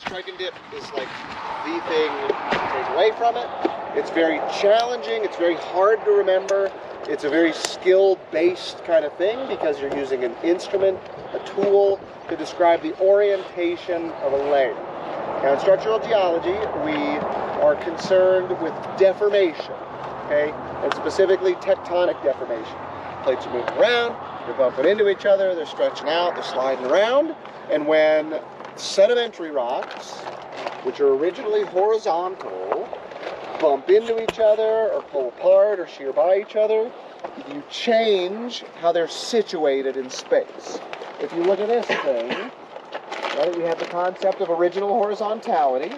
strike and dip is like the thing to take away from it. It's very challenging, it's very hard to remember. It's a very skill-based kind of thing because you're using an instrument, a tool, to describe the orientation of a layer. Now in structural geology, we are concerned with deformation, okay? And specifically tectonic deformation. Plates are moving around, they're bumping into each other, they're stretching out, they're sliding around, and when sedimentary rocks, which are originally horizontal, bump into each other or pull apart or shear by each other, you change how they're situated in space. If you look at this thing, right, we have the concept of original horizontality.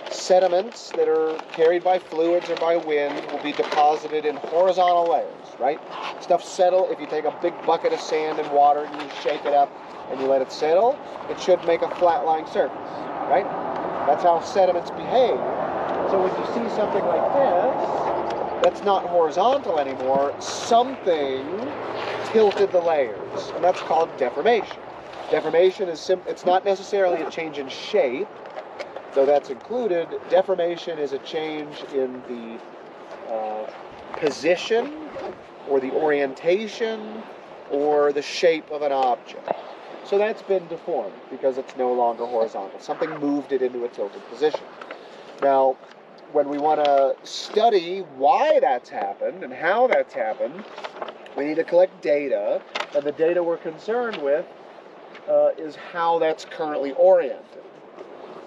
Sediments that are carried by fluids or by wind will be deposited in horizontal layers, right? Stuff settle, if you take a big bucket of sand and water and you shake it up and you let it settle, it should make a flat-lying surface, right? That's how sediments behave. So when you see something like this, that's not horizontal anymore, something tilted the layers, and that's called deformation. Deformation is it's not necessarily a change in shape, though that's included. Deformation is a change in the position, or the orientation, or the shape of an object. So that's been deformed because it's no longer horizontal. Something moved it into a tilted position. Now, when we want to study why that's happened and how that's happened, we need to collect data, and the data we're concerned with is how that's currently oriented.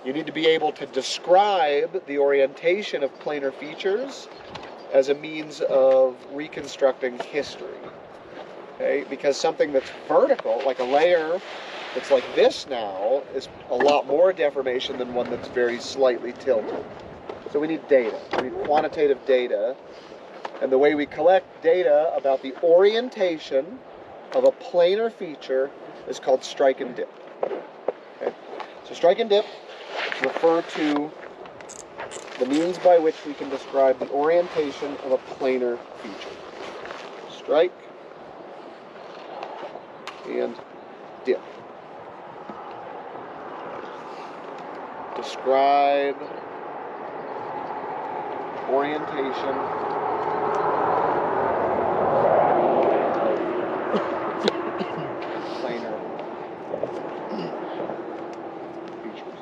You need to be able to describe the orientation of planar features as a means of reconstructing history. Okay? Because something that's vertical, like a layer that's like this now, is a lot more deformation than one that's very slightly tilted. So we need data. We need quantitative data. And the way we collect data about the orientation of a planar feature is called strike and dip. Okay? So strike and dip refer to the means by which we can describe the orientation of a planar feature. Strike and dip. Describe orientation planar features.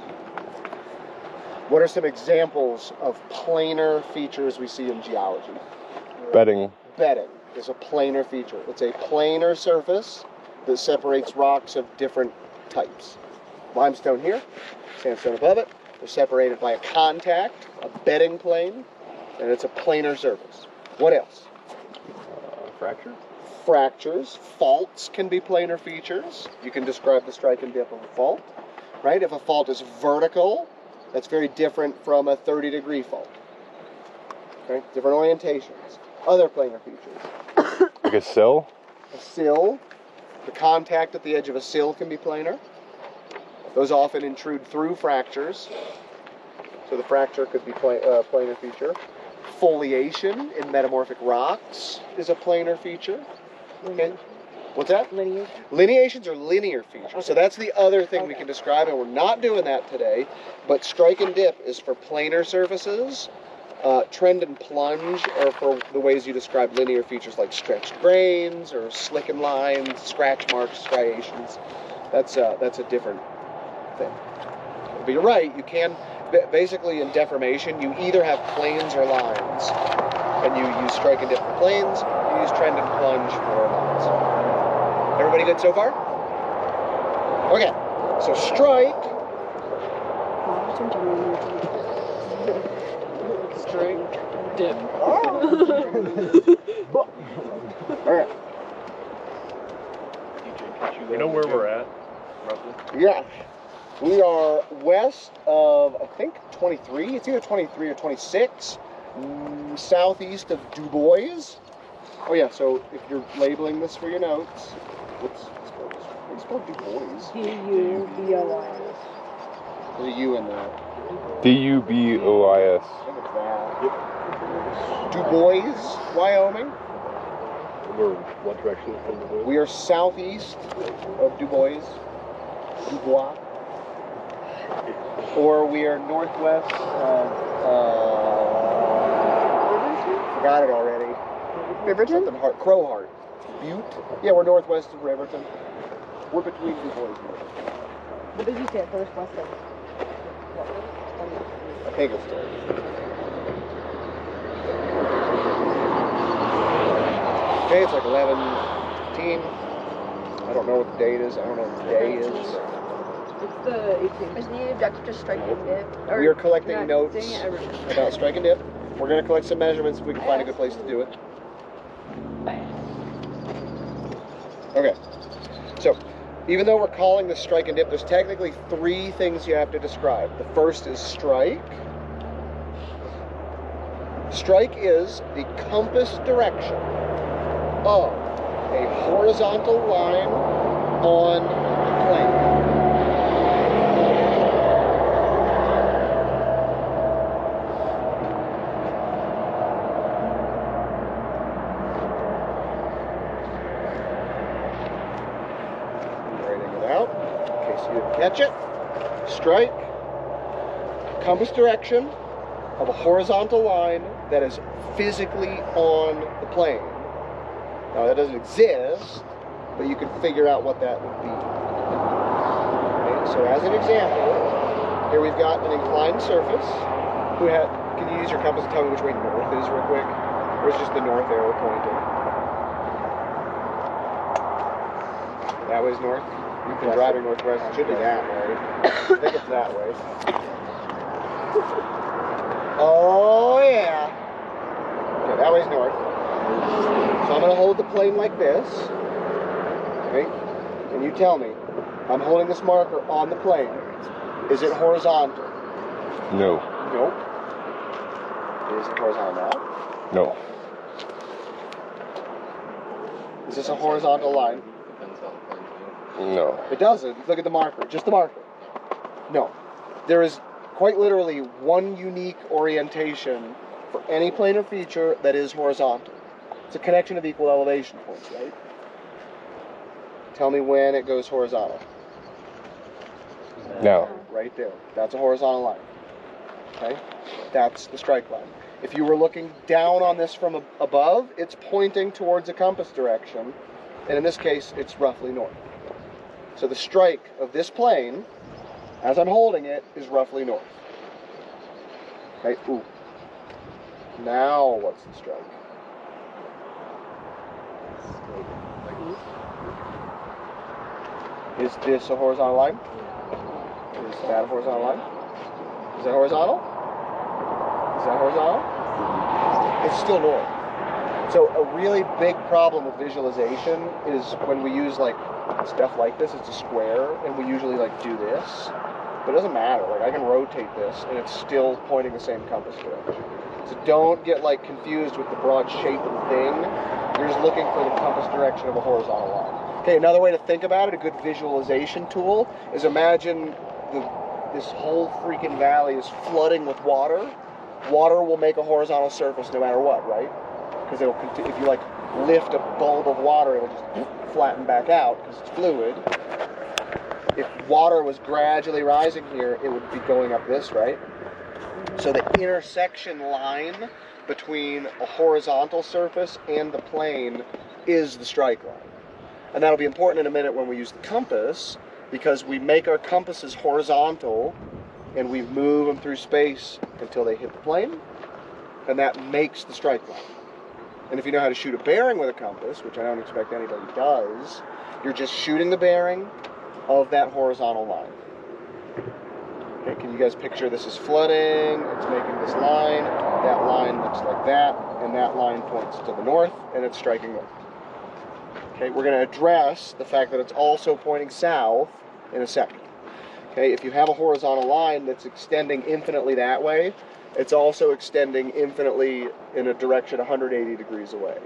What are some examples of planar features we see in geology? Bedding. Bedding is a planar feature. It's a planar surface that separates rocks of different types. Limestone here, sandstone above it. They're separated by a contact, a bedding plane, and it's a planar surface. What else? Fracture? Fractures. Faults can be planar features. You can describe the strike and dip of a fault, right? If a fault is vertical, that's very different from a 30-degree fault. Okay? Different orientations. Other planar features. Like a sill? A sill. The contact at the edge of a sill can be planar. Those often intrude through fractures. So the fracture could be planar feature. Foliation in metamorphic rocks is a planar feature. Okay. What's that? Lineation. Lineations are linear features. Okay. So that's the other thing we can describe, and we're not doing that today. But strike and dip is for planar surfaces. Trend and plunge are for the ways you describe linear features like stretched grains or slicken lines, scratch marks, striations. That's a different thing. But you're right, you can, basically in deformation, you either have planes or lines. And you use strike and dip for planes, you use trend and plunge for lines. Everybody good so far? Okay, so strike. Strike, dip. Alright. You know where we're at, roughly? Yeah. We are west of, I think, 23. It's either 23 or 26. Southeast of Du Bois. Oh yeah, so if you're labeling this for your notes, what's spelled Du Bois? D-U-B-O-I-S. There's a U in there. D-U-B-O-I-S. I think it's that. Yep. Du Bois, Wyoming. We're what direction from Du Bois? We are southeast of Du Bois. Du Bois. or we are northwest of, forgot it already. Riverton? Something hard, Crowheart. Butte? Yeah, we're northwest of Riverton. We're between two boys here. What did you say at first? West of what? I think it's there. Okay, it's like 11:15. I don't know what the date is. I don't know what the day is. It's the 18th. Isn't the objective just strike and dip? We are collecting Yeah, notes dang it, I remember. about strike and dip. We're going to collect some measurements if we can find a good place to do it. Okay. So, even though we're calling this strike and dip, there's technically three things you have to describe. The first is strike. Strike is the compass direction of a horizontal line on the plane. I'm writing it out in case you didn't catch it. Strike, compass direction of a horizontal line that is physically on the plane. Now that doesn't exist, but you can figure out what that would be. Okay, so as an example, here we've got an inclined surface. Can you use your compass to tell me which way north is real quick? Or is just the north arrow pointing? That way's north? You've been driving northwest, it should be that way. I think it's that way. Oh yeah! Okay, that way's north. So I'm going to hold the plane like this, okay? And you tell me, I'm holding this marker on the plane. Is it horizontal? No. Nope. Is it horizontal now? No. Is this a horizontal line? No. It doesn't. Look at the marker, just the marker. No. There is quite literally one unique orientation for any planar feature that is horizontal. It's a connection of equal elevation points, right? Tell me when it goes horizontal. No. Right there. That's a horizontal line. Okay? That's the strike line. If you were looking down on this from above, it's pointing towards a compass direction, and in this case, it's roughly north. So the strike of this plane, as I'm holding it, is roughly north. Okay? Ooh. Now what's the strike? Is this a horizontal line? Is that a horizontal line? Is that horizontal? Is that horizontal? It's still north. So a really big problem with visualization is when we use like stuff like this, it's a square, and we usually like do this. But it doesn't matter, like I can rotate this and it's still pointing the same compass direction. So don't get like confused with the broad shape of the thing. You're just looking for the compass direction of a horizontal line. Okay, another way to think about it, a good visualization tool, is imagine this whole freaking valley is flooding with water. Water will make a horizontal surface no matter what, right? Because it'll, if you like lift a bulb of water, it'll just flatten back out because it's fluid. If water was gradually rising here, it would be going up this, right? So the intersection line between a horizontal surface and the plane is the strike line. And that'll be important in a minute when we use the compass, because we make our compasses horizontal and we move them through space until they hit the plane, and that makes the strike line. And if you know how to shoot a bearing with a compass, which I don't expect anybody does, you're just shooting the bearing of that horizontal line. Okay, can you guys picture this is flooding, it's making this line, that line looks like that, and that line points to the north, and it's striking north. Okay, we're going to address the fact that it's also pointing south in a second. Okay, if you have a horizontal line that's extending infinitely that way, it's also extending infinitely in a direction 180 degrees away.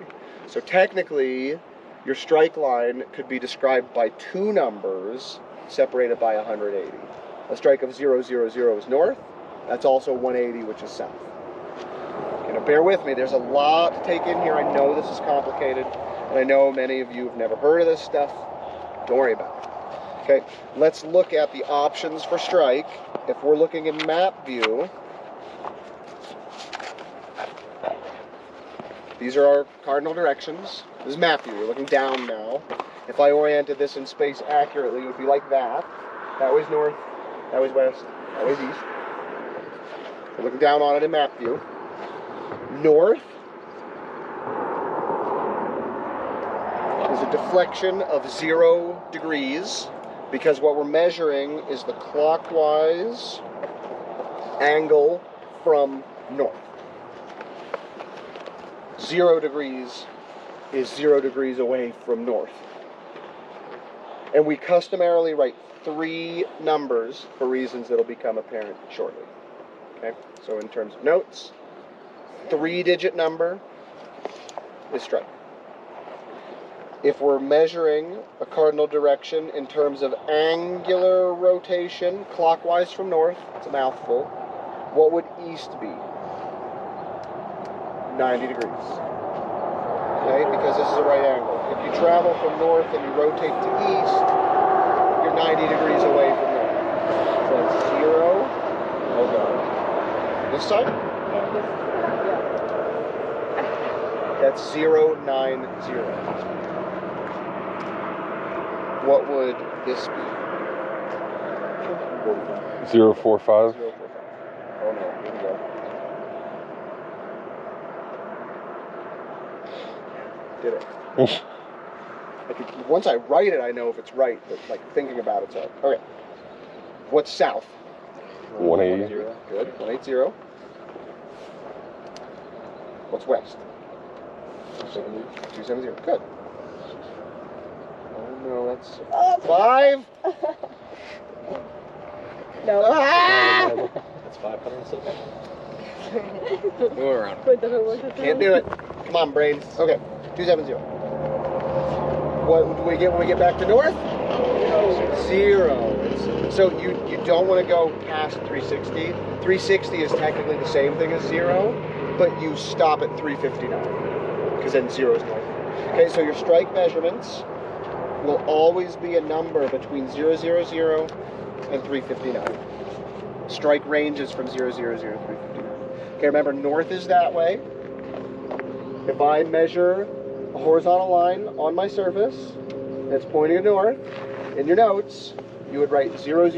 So technically, your strike line could be described by two numbers separated by 180. A strike of 0, 0, 0 is north. That's also 180, which is south. Okay, now bear with me. There's a lot to take in here. I know this is complicated, and I know many of you have never heard of this stuff. Don't worry about it. Okay, let's look at the options for strike. If we're looking in map view, these are our cardinal directions. This is map view. We're looking down now. If I oriented this in space accurately, it would be like that. That way's north, that way's west, that way's east. We're looking down on it in map view. North is a deflection of 0 degrees because what we're measuring is the clockwise angle from north. 0 degrees is 0 degrees away from north. And we customarily write 3 numbers for reasons that'll become apparent shortly. Okay, so in terms of notes, 3-digit number is strike. If we're measuring a cardinal direction in terms of angular rotation, clockwise from north, it's a mouthful, what would east be? 90 degrees. Okay, because this is a right angle. If you travel from north and you rotate to east, you're 90 degrees away from north. So that's 0. Oh god. This side? That's 0, 9, 0. What would this be? 045. 045. Oh no, here we go. Did it. Once I write it, I know if it's right, but like thinking about it's hard. Okay. What's south? 180. Good. 180. What's west? 270. Good. Oh no, that's 5. No. Ah! That's 570. Go around. But does it work the Can't same? do it. Come on, brain. Okay. 270. What do we get when we get back to north? 0. So you don't want to go past 360. 360 is technically the same thing as 0, but you stop at 359 because then 0 is north. Okay, so your strike measurements will always be a number between 000 and 359. Strike ranges from 000 to 359. Okay, remember north is that way. If I measure a horizontal line on my surface that's pointing to north, in your notes, you would write 000.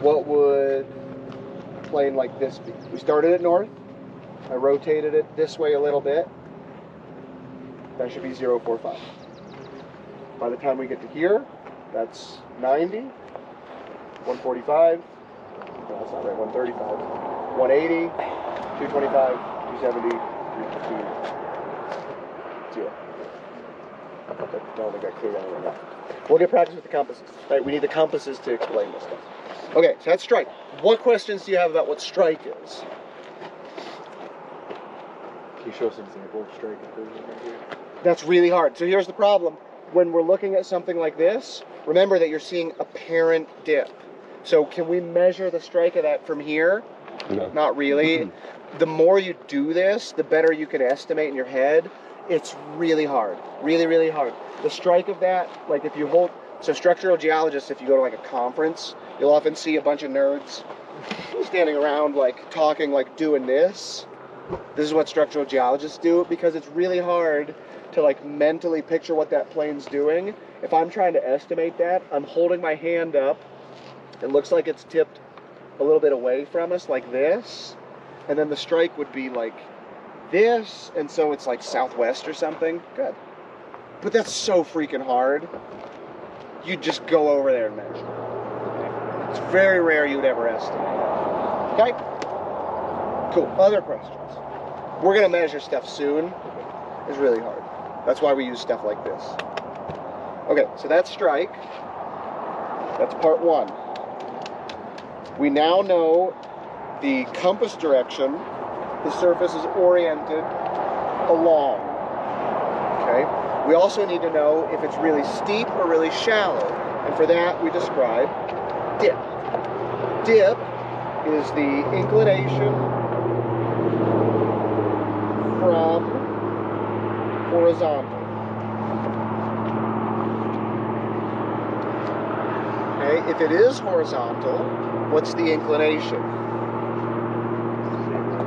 What would a plane like this be? We started at north. I rotated it this way a little bit. That should be 045. By the time we get to here, that's 90, 145, no, that's not right, 135, 180, 225, 270, 315, 0. I don't think I cleared anything up. We'll get practice with the compasses. Right, we need the compasses to explain this stuff. Okay, so that's strike. What questions do you have about what strike is? Can you show us an example of strike improvement right here? That's really hard. So here's the problem. When we're looking at something like this, remember that you're seeing apparent dip. So can we measure the strike of that from here? No. Not really. The more you do this, the better you can estimate in your head. It's really hard. Really, really hard. The strike of that, like if you hold, so structural geologists, if you go to like a conference, you'll often see a bunch of nerds standing around like talking, like doing this. This is what structural geologists do because it's really hard to like mentally picture what that plane's doing. If I'm trying to estimate that, I'm holding my hand up. It looks like it's tipped a little bit away from us like this. And then the strike would be like this. And so it's like southwest or something. Good. But that's so freaking hard. You just go over there and measure. It's very rare you'd ever estimate. Okay? Cool. Other questions? We're going to measure stuff soon. It's really hard. That's why we use stuff like this. Okay, so that's strike. That's part 1. We now know the compass direction the surface is oriented along. Okay? We also need to know if it's really steep or really shallow. And for that, we describe dip. Dip is the inclination from horizontal. Okay, if it is horizontal, what's the inclination?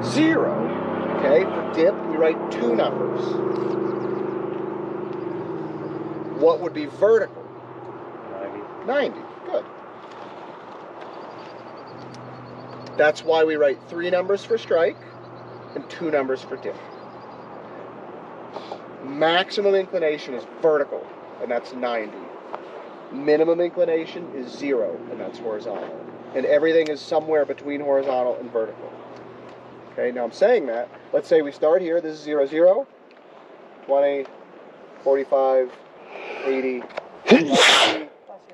0. Okay, for dip, we write 2 numbers. What would be vertical? 90. Good. That's why we write 3 numbers for strike and 2 numbers for dip. Maximum inclination is vertical, and that's 90. Minimum inclination is 0, and that's horizontal. And everything is somewhere between horizontal and vertical. Okay, now I'm saying that. Let's say we start here. This is 0, 0, 20, 45, 80, 90.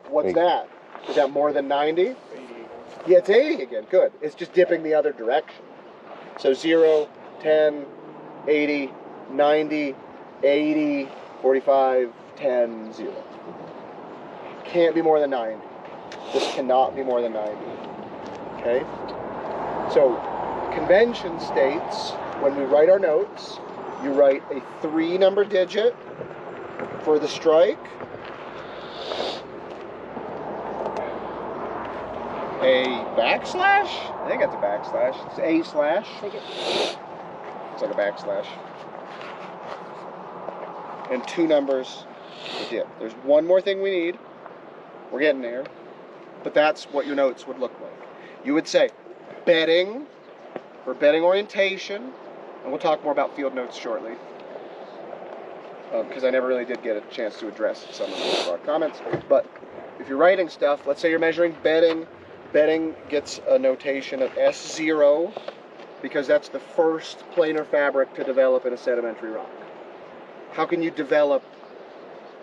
What's that? Is that more than 90? Yeah, it's 80 again. Good. It's just dipping the other direction. So 0, 10, 80, 90, 80, 45, 10, 0. Can't be more than 90. This cannot be more than 90. Okay? So, convention states, when we write our notes, you write a 3-number digit for the strike, a backslash? I think that's a backslash. It's a slash. It's like a backslash. And 2 numbers for dip. There's one more thing we need. We're getting there. But that's what your notes would look like. You would say bedding, for bedding orientation, and we'll talk more about field notes shortly, because I never really did get a chance to address some of those comments. But if you're writing stuff, let's say you're measuring bedding, bedding gets a notation of S0, because that's the first planar fabric to develop in a sedimentary rock. How can you develop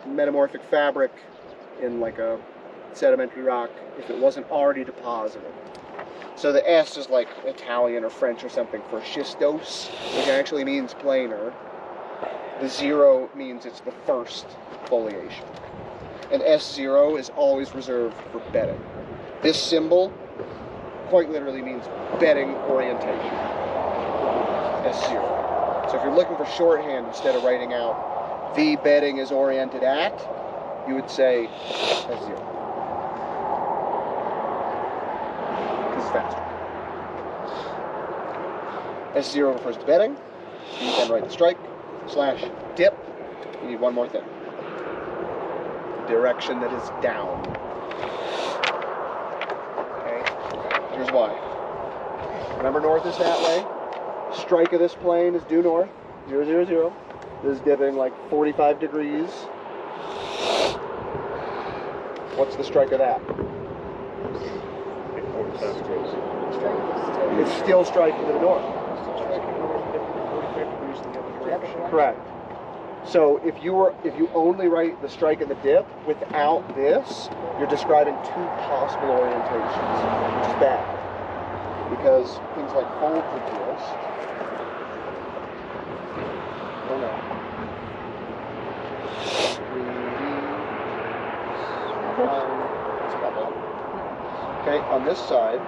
metamorphic fabric in like a sedimentary rock if it wasn't already deposited? So the S is like Italian or French or something for schistose, which actually means planar. The 0 means it's the first foliation. And S0 is always reserved for bedding. This symbol quite literally means bedding orientation. S0. So if you're looking for shorthand, instead of writing out the bedding is oriented at, you would say S0. Because it's faster. S0 refers to bedding. You then write the strike, slash, dip. You need one more thing. Direction that is down. Okay? Here's why. Remember north is that way? Strike of this plane is due north, 0, 0, 0. This is dipping like 45 degrees. What's the strike of that? It's still striking to the north. Correct. So if you only write the strike and the dip without this, you're describing 2 possible orientations, which is bad. Because things like fold exist. Oh no. Okay, on this side,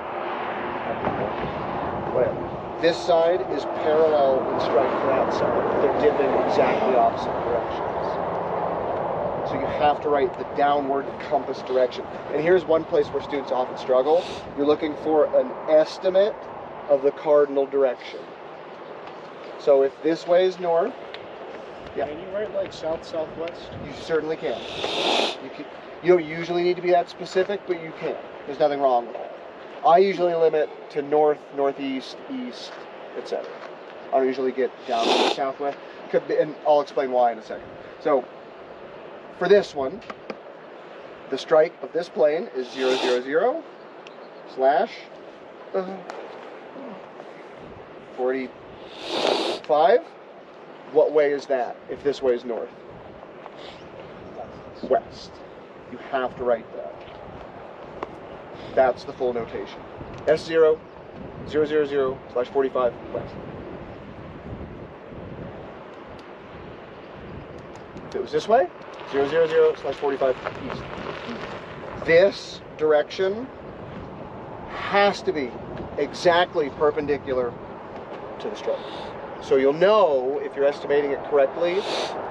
whatever. This side is parallel in strike to that side. They're dipping exactly opposite directions. So you have to write the downward compass direction. And here's one place where students often struggle. You're looking for an estimate of the cardinal direction. So if this way is north, yeah. Can you write like south-southwest? You certainly can. You don't usually need to be that specific, but you can. There's nothing wrong with that. I usually limit to north, northeast, east, etc. I don't usually get down to the southwest. Could be, and I'll explain why in a second. So, for this one, the strike of this plane is 0, 0, 0 slash 45. What way is that if this way is north? West. You have to write that. That's the full notation. S0, 0, 0, 0 slash 45 west. If it was this way, 0, 0, 0 slash 45 east. This direction has to be exactly perpendicular to the strike. So you'll know if you're estimating it correctly,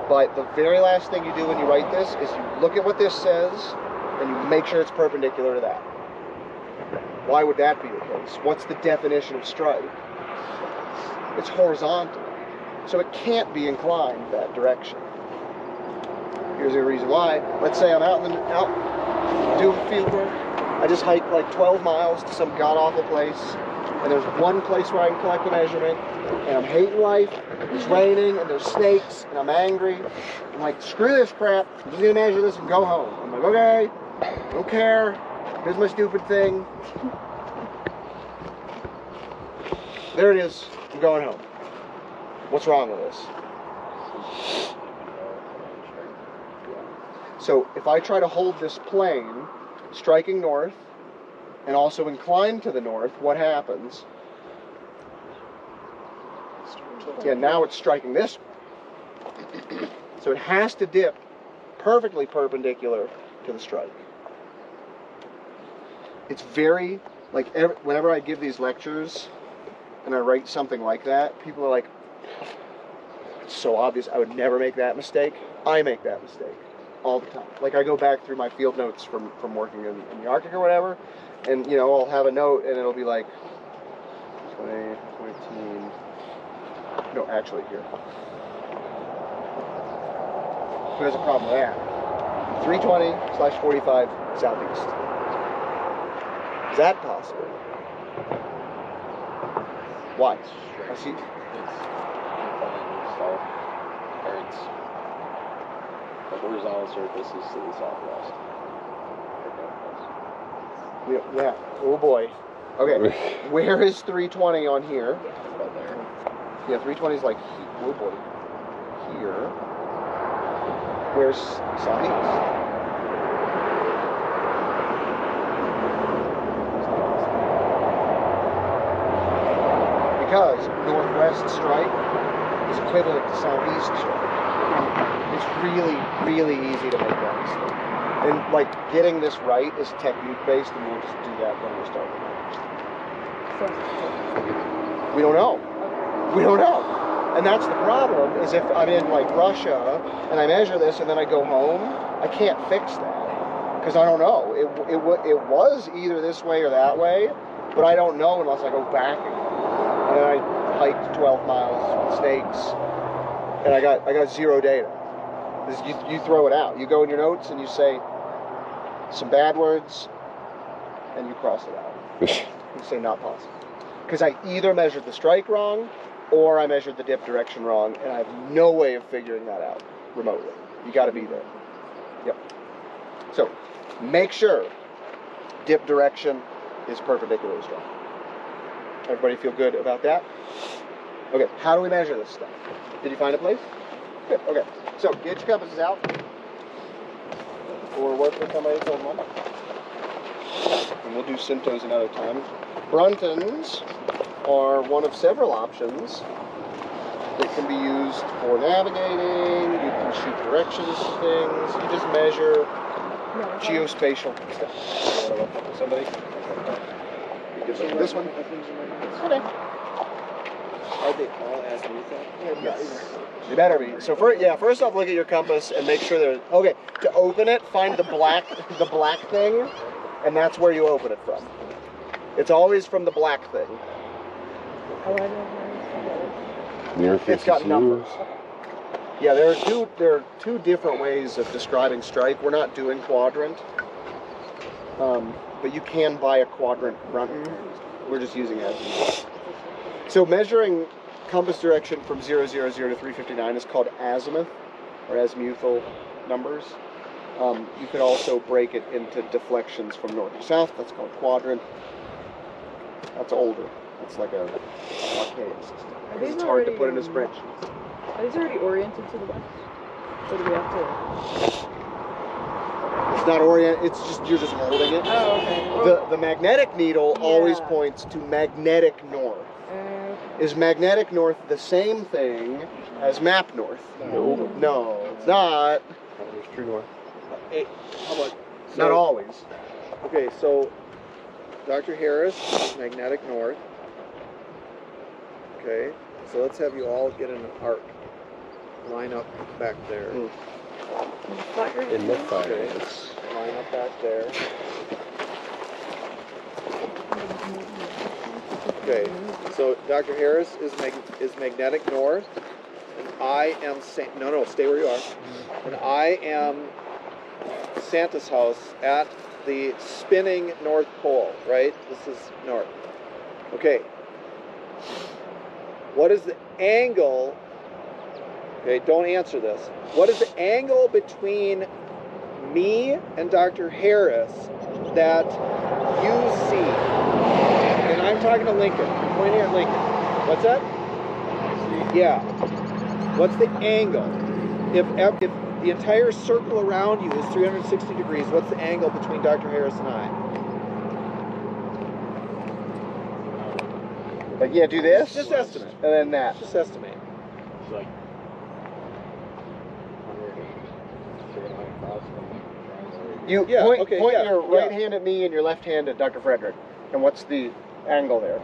but the very last thing you do when you write this is you look at what this says, and you make sure it's perpendicular to that. Why would that be the case? What's the definition of strike? It's horizontal, so it can't be inclined that direction. Here's the reason why. Let's say I'm out doing field work. I just hiked like 12 miles to some god-awful place, and there's one place where I can collect a measurement, and I'm hating life, it's raining, and there's snakes, and I'm angry. I'm like, screw this crap, I'm just gonna measure this and go home. I'm like, okay, don't care, here's my stupid thing. There it is, I'm going home. What's wrong with this? So if I try to hold this plane, striking north, and also inclined to the north, what happens? Yeah, now it's striking this way. So it has to dip perfectly perpendicular to the strike. It's very, like, whenever I give these lectures and I write something like that, people are like, it's so obvious, I would never make that mistake. I make that mistake all the time. Like, I go back through my field notes from working in the Arctic or whatever, and, you know, I'll have a note and it'll be like 20, 19, no, actually here. Who has a problem with that? 320/45 southeast. Is that possible? Why? I see. The horizontal surface is to the southwest. Yeah. Oh boy. Okay. Where is 320 on here? About there. Yeah, 320 is like, oh boy. Here. Where's southeast? Because northwest strike is equivalent to southeast strike. It's really, really easy to make that mistake. And like getting this right is technique based, and we'll just do that when we're starting. We don't know. We don't know. And that's the problem, is if I'm in like Russia and I measure this and then I go home, I can't fix that. Because I don't know. It was either this way or that way, but I don't know unless I go back again. And I hiked 12 miles with snakes, and I got zero data. You throw it out. You go in your notes and you say some bad words, and you cross it out. You say not possible. Because I either measured the strike wrong, or I measured the dip direction wrong, and I have no way of figuring that out remotely. You got to be there. Yep. So make sure dip direction is perpendicular to strike. Everybody feel good about that? Okay, how do we measure this stuff? Did you find a place? Good, okay. So, get your compasses out. Or work with somebody to hold one. And we'll do Sintos another time. Bruntons are one of several options that can be used for navigating. You can shoot directions to things. You just measure geospatial stuff. You want to work with somebody? This one? Okay. Are they all azimuthal? Yes. They better be. So first off, look at your compass and make sure there's, okay, to open it, find the black thing, and that's where you open it from. It's always from the black thing. It's got numbers. Yeah, there are two different ways of describing strike. We're not doing quadrant, but you can buy a quadrant Brunton. We're just using azimuth. So measuring compass direction from 000 to 359 is called azimuth, or azimuthal numbers. You could also break it into deflections from north to south. That's called quadrant. That's older. That's like a archaic system. It's hard to put in a spreadsheet. Are these already oriented to the west? Or do we have to? It's not oriented. It's just you're just holding it. Oh, okay. The magnetic needle always points to magnetic north. Is magnetic north the same thing as map north? No, it's not. There's true north. How about? Not always. Okay, so Dr. Harris, magnetic north. Okay, so let's have you all get in an arc. Line up back there. In the fire. line up back there. Okay, so Dr. Harris is magnetic north, and I am stay where you are. And I am Santa's house at the spinning North Pole, right? This is north. Okay. What is the angle? Okay, don't answer this. What is the angle between me and Dr. Harris that you see? And I'm talking to Lincoln. I'm pointing at Lincoln. What's that? Yeah. What's the angle? If the entire circle around you is 360 degrees, what's the angle between Dr. Harris and I? Like, yeah, do this. Just estimate. And then that. Just estimate. It's like 180. So you're going across from You Yeah, point, okay, point yeah, your right yeah. hand at me and your left hand at Dr. Frederick. And what's the angle there?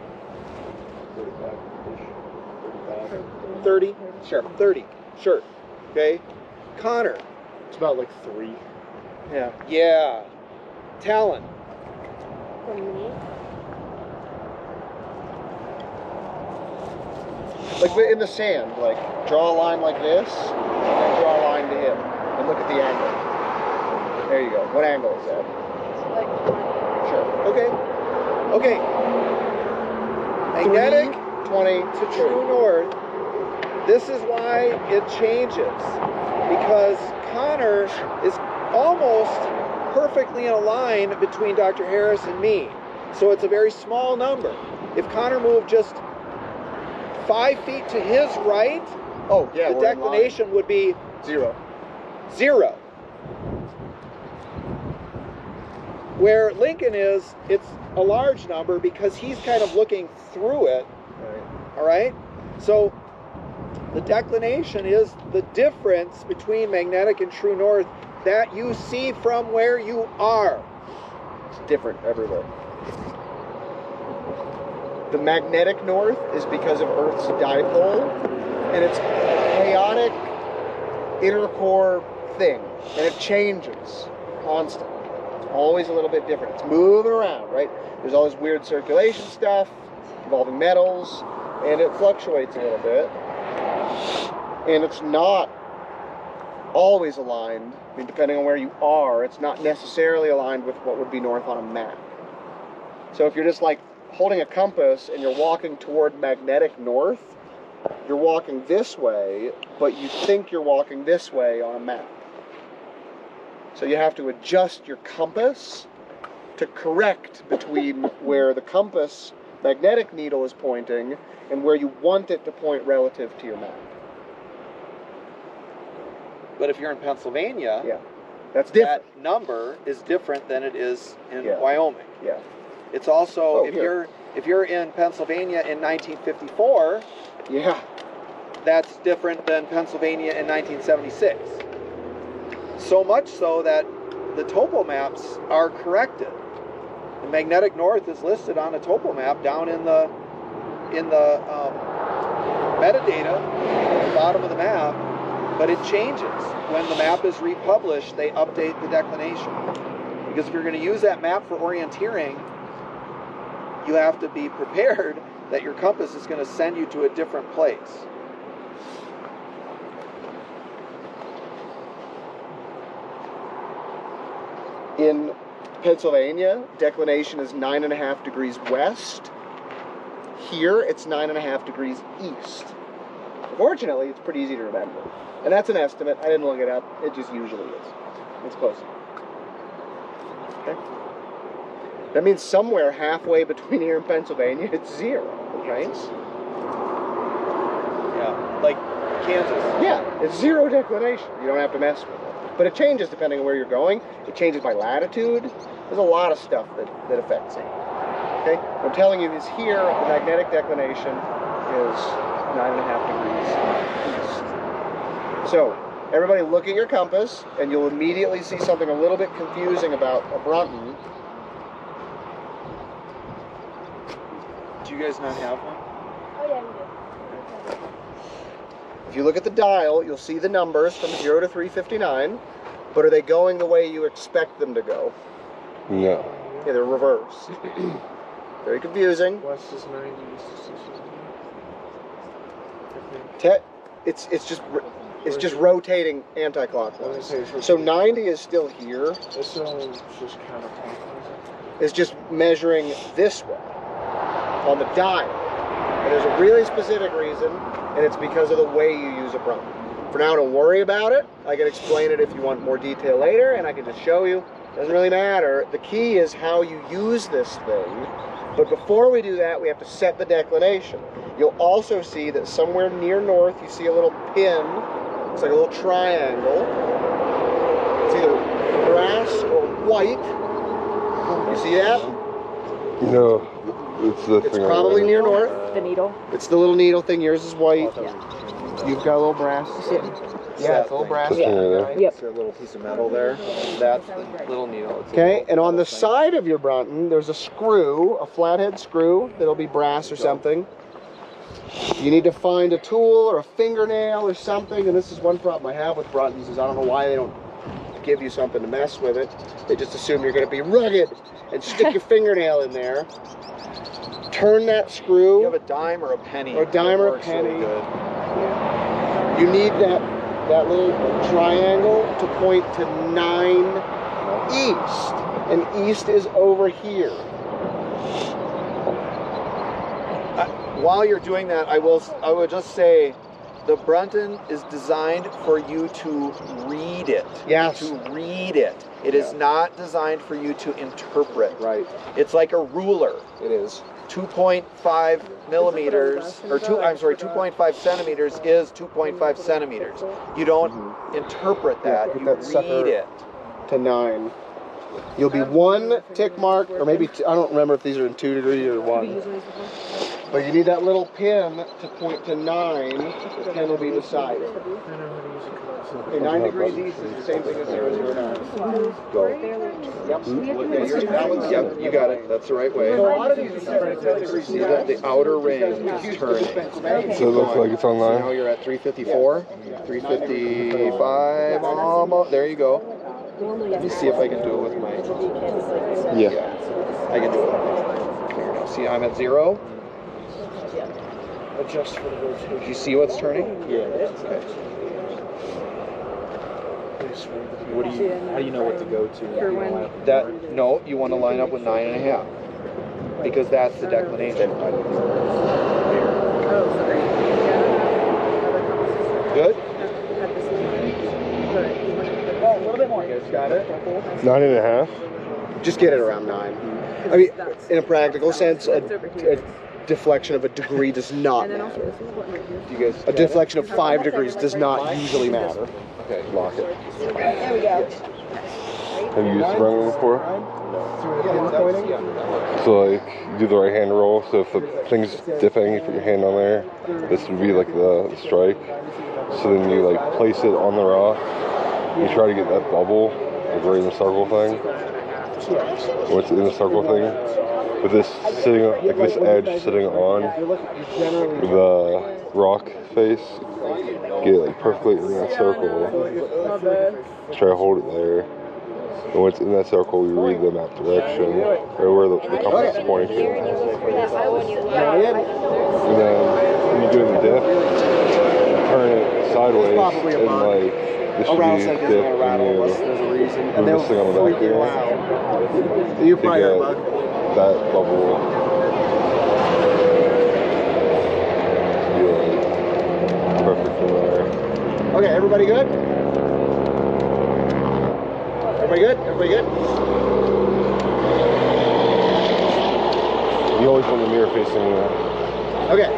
35-ish. 35. 30? Sure. 30. Sure. Okay. Connor. It's about like 3. Yeah. Yeah. Talon. From me? Like in the sand, like draw a line like this, and then draw a line to him, and look at the angle. There you go. What angle is that? It's like 20. Sure. Okay. Okay. Magnetic 20 to true north. This is why it changes. Because Connor is almost perfectly in a line between Dr. Harris and me. So it's a very small number. If Connor moved just 5 feet to his right, Oh, yeah. the we're in line. declination would be 0. 0. Where Lincoln is, it's a large number because he's kind of looking through it. Right. All right? So the declination is the difference between magnetic and true north that you see from where you are. It's different everywhere. The magnetic north is because of Earth's dipole, and it's a chaotic inner core thing, and it changes constantly. It's always a little bit different. It's moving around, right? There's all this weird circulation stuff involving metals, and it fluctuates a little bit. And it's not always aligned. I mean, depending on where you are, it's not necessarily aligned with what would be north on a map. So if you're just like holding a compass and you're walking toward magnetic north, you're walking this way, but you think you're walking this way on a map. So you have to adjust your compass to correct between where the compass magnetic needle is pointing and where you want it to point relative to your map. But if you're in Pennsylvania, Yeah, that's different. that number is different than it is in Yeah. Wyoming. Yeah. It's also, Oh, if here. you're in Pennsylvania in 1954, Yeah. that's different than Pennsylvania in 1976. So much so that the topo maps are corrected. The magnetic north is listed on a topo map down in the metadata at the bottom of the map, but it changes. When the map is republished, they update the declination. Because if you're going to use that map for orienteering, you have to be prepared that your compass is going to send you to a different place. In Pennsylvania, declination is 9.5 degrees west. Here, it's 9.5 degrees east. Fortunately, it's pretty easy to remember. And that's an estimate. I didn't look it up. It just usually is. It's close. Okay. That means somewhere halfway between here and Pennsylvania, it's 0, right? Yeah, like Kansas. Yeah, it's 0 declination. You don't have to mess with it. But it changes depending on where you're going. It changes by latitude. There's a lot of stuff that affects it. Okay? What I'm telling you is here, the magnetic declination is 9.5 degrees east. So, everybody look at your compass, and you'll immediately see something a little bit confusing about a Brunton. Do you guys not have one? Oh, yeah, we do. If you look at the dial, you'll see the numbers from 0 to 359. but are they going the way you expect them to go? No. Yeah, they're reversed. Very confusing. West is 90, east is 60. It's just rotating anti-clockwise. So 90 is still here. This is just counterclockwise. It's just measuring this way on the dial. And there's a really specific reason, and it's because of the way you use a Brunton. For now, don't worry about it. I can explain it if you want more detail later, and I can just show you. Doesn't really matter. The key is how you use this thing. But before we do that, we have to set the declination. You'll also see that somewhere near north, you see a little pin. It's like a little triangle. It's either brass or white. You see that? No. It's the It's thing. probably near north. The needle. It's the little needle thing. Yours is white. Yeah. You've got a little brass. Yeah, it's a little brass. Yeah. There. Yep. It's a little piece of metal there. That's the little needle. It's a Okay, little and on the metal thing. side of your Brunton, there's a screw, a flathead screw that'll be brass or something. You need to find a tool or a fingernail or something, and this is one problem I have with Bruntons is I don't know why they don't give you something to mess with it. They just assume you're going to be rugged and stick your fingernail in there. Turn that screw. You have a dime or a penny. Or a dime or a That works really penny. good. You need that little triangle to point to 9 east, and east is over here. While you're doing that, I would just say the Brunton is designed for you to read it. Yes. To read it. It is not designed for you to interpret. Right. It's like a ruler. It is. 2.5 millimeters, or 2.5 centimeters is 2.5 centimeters. You don't interpret that, Yeah, you that sucker- read it. To 9. You'll be 1 tick mark, or maybe I don't remember if these are in 2 degrees or 1. But you need that little pin to point to 9. The pin will be beside it. Okay, 9 degrees east is the same thing as 009. Go. Yep. That one's, Yep, you got it. That's the right way. So a lot of these are 10 degrees. See that the outer ring is turning. So it looks like it's on Now 9. you're at 354, 355, almost. There you go. Let me see if I can do it with my. Yeah. I can do it. Now, see, I'm at 0. Adjust for the rotation. Do you see what's turning? Yeah. Okay. What do you? How do you know what to go to? No, you want to line up with 9.5 because that's the declination. Good. A little bit more. You guys got it? 9.5. Just get it around 9. I mean, in a practical sense, a deflection of a degree does not matter. You guys. A deflection of 5 degrees does not usually matter. Okay, lock it. There we go. Have you used the Brunton before? So like, you do the right hand roll. So if the thing's dipping, you put your hand on there. This would be like the strike. So then you like place it on the rock. You try to get that bubble, like right in the circle thing. What's in the circle thing? With this sitting, like this edge sitting on the rock face, get it like perfectly in that circle. Try to hold it there. And once in that circle, we read the map direction, or where the compass is pointing to. And then when you do the dip, turn it sideways, and like this should be dip, and you move this thing on the back here. You're To probably get a bug. that bubble to be like perfect from there. Okay, everybody good? Everybody good? Everybody good? You always want the mirror facing you. Okay.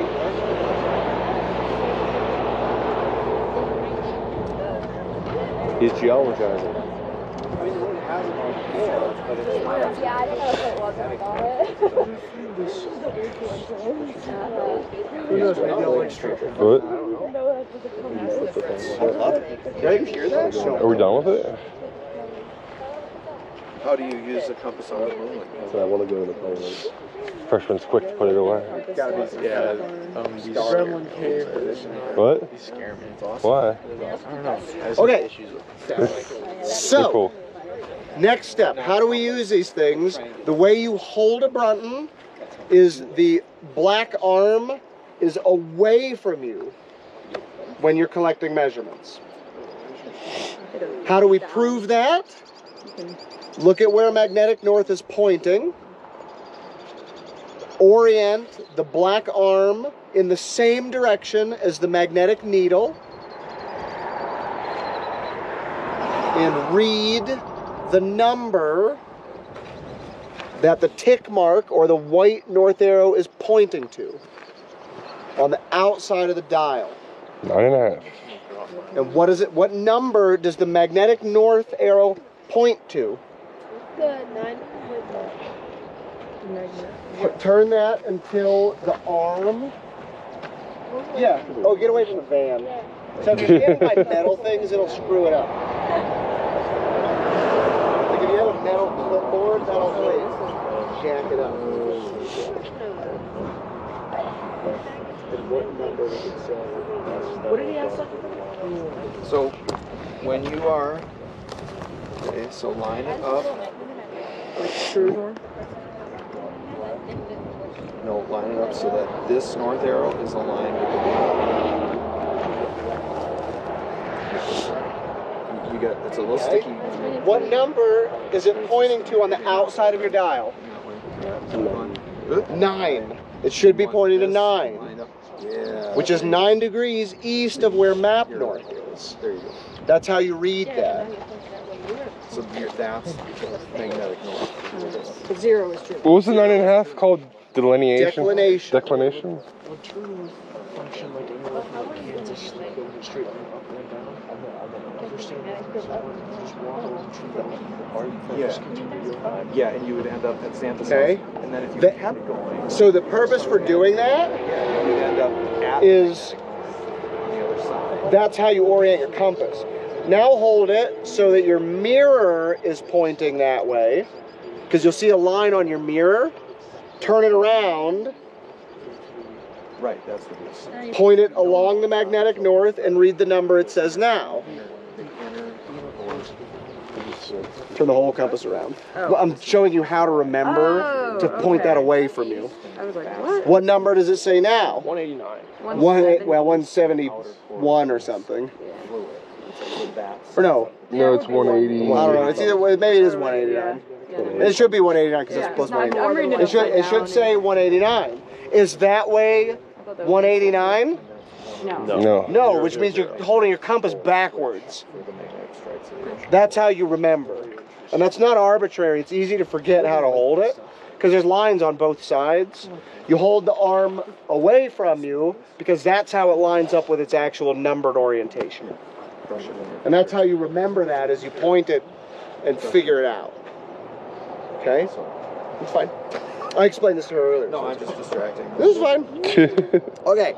He's geologizing. Yeah, I didn't know if it wasn't on Who knows? Maybe I'll like straight. What? I love it. Can you hear that? Are we done with it? How do you use the compass on the moon? So I want to go in the toilet. Freshman's quick to put it away. Gotta be Yeah, these Gremlin cave. What? These scare me. It's awesome. Why? I don't know. I have Okay. issues with They're So, cool. next step, how do we use these things? The way you hold a Brunton is the black arm is away from you when you're collecting measurements. How do we prove that? Look at where magnetic north is pointing. Orient the black arm in the same direction as the magnetic needle. And read the number that the tick mark or the white north arrow is pointing to on the outside of the dial. 9.5. And what is it? What number does the magnetic north arrow point to? The 9 with the magnet. Turn that until the arm. Yeah. Oh, get away from the van. So if you're hitting by metal things, it'll screw it up. Like if you have a metal clipboard, that'll really jack it up. And what number does it say? What did he have stuff? So when you are, okay, so line it up. Like screws. No, line it up so that this north arrow is aligned with the ball. You got, it's a little sticky. What number is it pointing to on the outside of your dial? 9. It should be pointing to 9, Yeah. which is 9 degrees east of where map north is. There you go. That's how you read that. So that's magnetic north. 0 is true. What was the 9.5 called? Delineation? Declination. Declination? Would true function like any like Kansas, like going straight up and down? Understanding just walk along true Yeah, and you would end up at Santa's Okay. house. And then if you That- kept going, So the purpose for doing that yeah, you would end up at is on the other side. that's how you orient your compass. Now hold it so that your mirror is pointing that way, because you'll see a line on your mirror. Turn it around, Right, that's what it is. point it along the magnetic north, and read the number it says now. Turn the whole compass around. Well, I'm showing you how to remember to point that away from you. I was like, what? What number does it say now? 189. 171 or something. Or no, No, it's 180. I don't know. It's either maybe it is 189. It should be 189 because it's plus 189. I'm reading It should say 189. Is that way 189? No. No, which means you're holding your compass backwards. That's how you remember. And that's not arbitrary. It's easy to forget how to hold it because there's lines on both sides. You hold the arm away from you because that's how it lines up with its actual numbered orientation. And that's how you remember that as you point it and figure it out. Okay? It's fine. I explained this to her earlier. No, I'm just distracting. This is fine. Okay.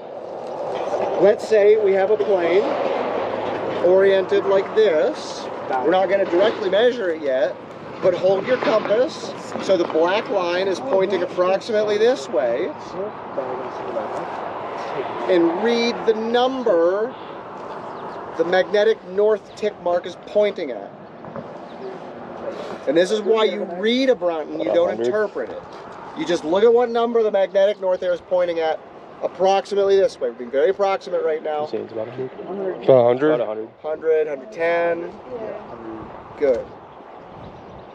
Let's say we have a plane oriented like this. We're not going to directly measure it yet, but hold your compass so the black line is pointing approximately this way, and read the number the magnetic north tick mark is pointing at. And this is why you read a Brunton, you don't interpret it. You just look at what number the magnetic north arrow is pointing at approximately this way. We're being very approximate right now. Say it's about 100. About 100? About 100. 100, 110. Good.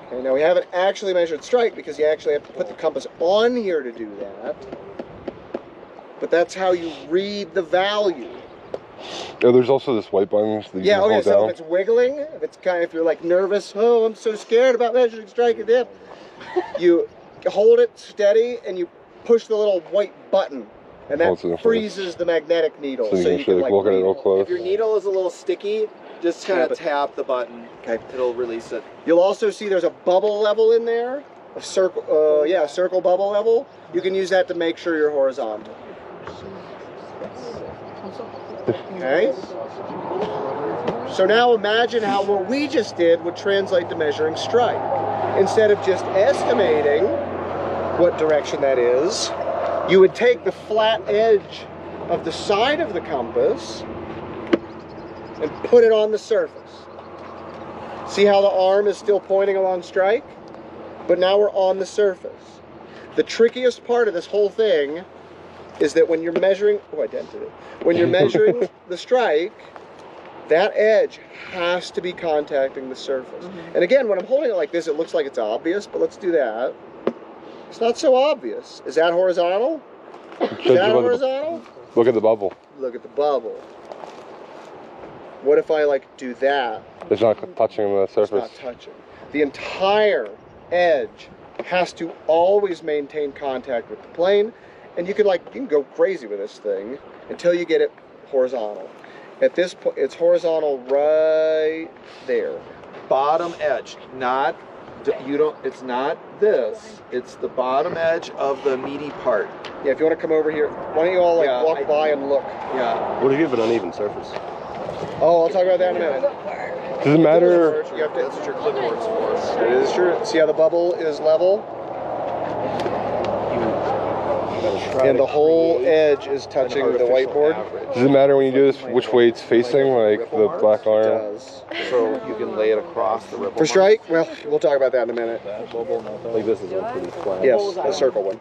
Okay, now we haven't actually measured strike because you actually have to put the compass on here to do that. But that's how you read the value. Oh, there's also this white button that you Yeah, can okay, hold so down. if it's wiggling, if you're like nervous, oh, I'm so scared about measuring strike and dip, you hold it steady and you push the little white button, and that Holds it in place. freezes the magnetic needle. So you can actually look at it real close. If your needle is a little sticky, just kind of tap the button. Okay. It'll release it. You'll also see there's a bubble level in there, a circle, a circle bubble level. You can use that to make sure you're horizontal. Okay? So now imagine how what we just did would translate to measuring strike. instead of just estimating what direction that is, you would take the flat edge of the side of the compass and put it on the surface. See how the arm is still pointing along strike? But now we're on the surface. The trickiest part of this whole thing is that when you're measuring, oh, I dented it. When you're measuring the strike, that edge has to be contacting the surface. And again, when I'm holding it like this, it looks like it's obvious, but let's do that. It's not so obvious. Is that horizontal? Is that horizontal? Look at the bubble. Look at the bubble. What if I like do that? It's not touching the It's surface. not touching. The entire edge has to always maintain contact with the plane, and you can go crazy with this thing until you get it horizontal. At this point, it's horizontal right there. Bottom edge, not it's not this. It's the bottom edge of the meaty part. Yeah, if you want to come over here, why don't you all walk by and look? Yeah. What if you have an uneven surface? Oh, I'll talk about that in a minute. Does it matter? You have to, That's what your clipboard's for. it is true. See how the bubble is level? And the whole edge is touching the whiteboard. Does it matter when you do this which way it's facing, like the black It arm? does. So you can lay it across the ripple. For strike, well, we'll talk about that in a minute. Like this is a pretty flat. Yes, a circle one.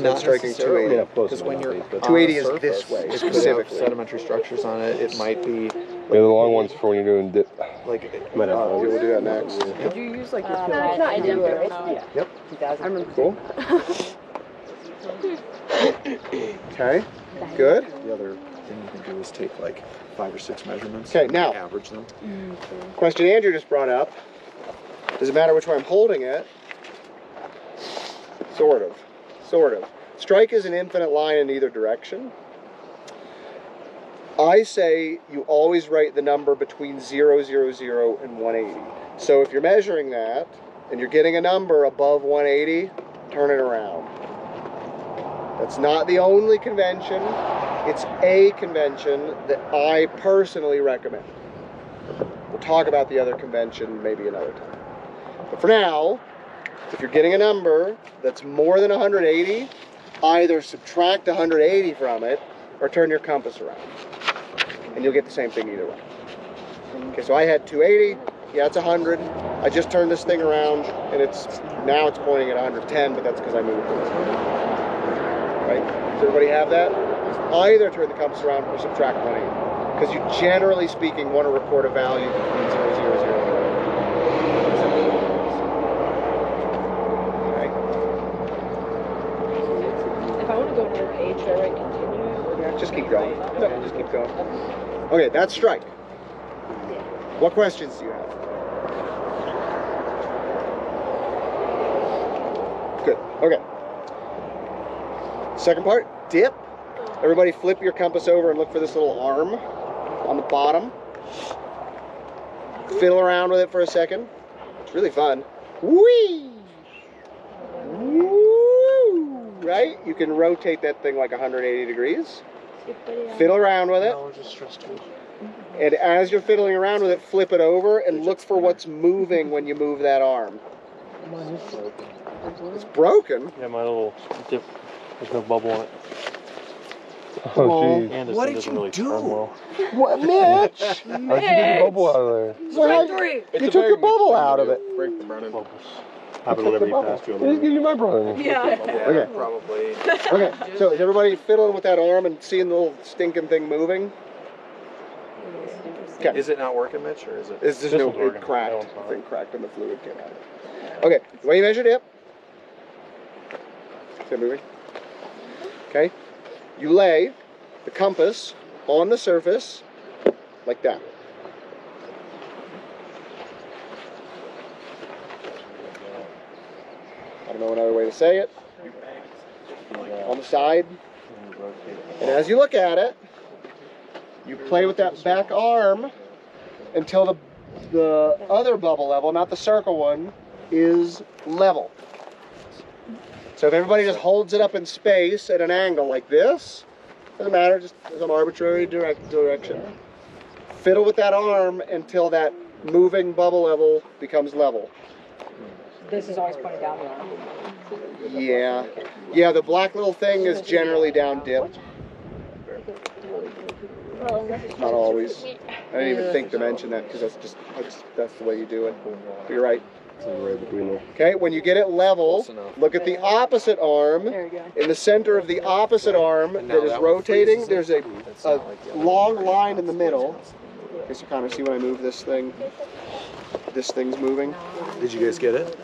Not striking 280. Yeah, close Because enough, when you're I think, but- 280 is on the this surface, way, it could specifically. have sedimentary structures on it. It might be Yeah, the long ones for when you're doing dip. like Might have Okay, we'll do that next. Did you use like your I didn't or know. Yep. 2000? I remember. Cool. Okay, good. the other thing you can do is take like 5 or 6 measurements. Okay, now- average them. Question Andrew just brought up. Does it matter which way I'm holding it? Sort of. Sort of. Strike is an infinite line in either direction. I say you always write the number between 0, 0, 0 and 180. So if you're measuring that and you're getting a number above 180, turn it around. That's not the only convention. It's a convention that I personally recommend. We'll talk about the other convention maybe another time. But for now, if you're getting a number that's more than 180, either subtract 180 from it or turn your compass around. And you'll get the same thing either way. Okay, so I had 280. Yeah, it's 100. I just turned this thing around, and now it's pointing at 110, but that's because I moved it. Right? Does everybody have that? Either turn the compass around or subtract 180. Because you, generally speaking, want to record a value between 0, 0, 0 and 180. Okay? If I want to go to another page, should I write continue? Yeah, just keep going. No, just keep going. Okay, that's strike. What questions do you have? Good. Okay. Second part, dip. Everybody flip your compass over and look for this little arm on the bottom. Fiddle around with it for a second. It's really fun. Whee! Woo! Right? You can rotate that thing like 180 degrees. Fiddle around with it. Knowledge is stress tools. And as you're fiddling around with it, flip it over and look for what's moving when you move that arm. Mine is broken. It's broken. Yeah, my little dip. There's no bubble on it. Oh, jeez. And this What thing did doesn't you really do? turn well. What, Mitch? How'd you get the bubble out of there? Well, you took the bubble out of it. Break the burning bubbles. Happen whenever you pass through Just give you my brother. Yeah. Okay. Probably. Okay, so is everybody fiddling with that arm and seeing the little stinking thing moving? Okay. Is it not working, Mitch, or is it? Is there's This no, one's working. it cracked. That one's not. The thing cracked and the fluid came out of it. Okay, the way you measure dip. Is it moving? Okay. You lay the compass on the surface like that. I don't know another way to say it. On the side. And as you look at it, you play with that back arm until the other bubble level, not the circle one, is level. So if everybody just holds it up in space at an angle like this, doesn't matter, just some arbitrary direction. Fiddle with that arm until that moving bubble level becomes level. This is always pointed down there. Yeah. Yeah, the black little thing is generally down dip. Not always. I didn't even think to mention that because that's the way you do it. But you're right. Right between them. Okay, when you get it level, Close enough. look at the opposite arm. There you go. In the center of the opposite arm that is rotating, there's a long line in the middle. I guess you kind of see when I move this thing. This thing's moving. Did you guys get it?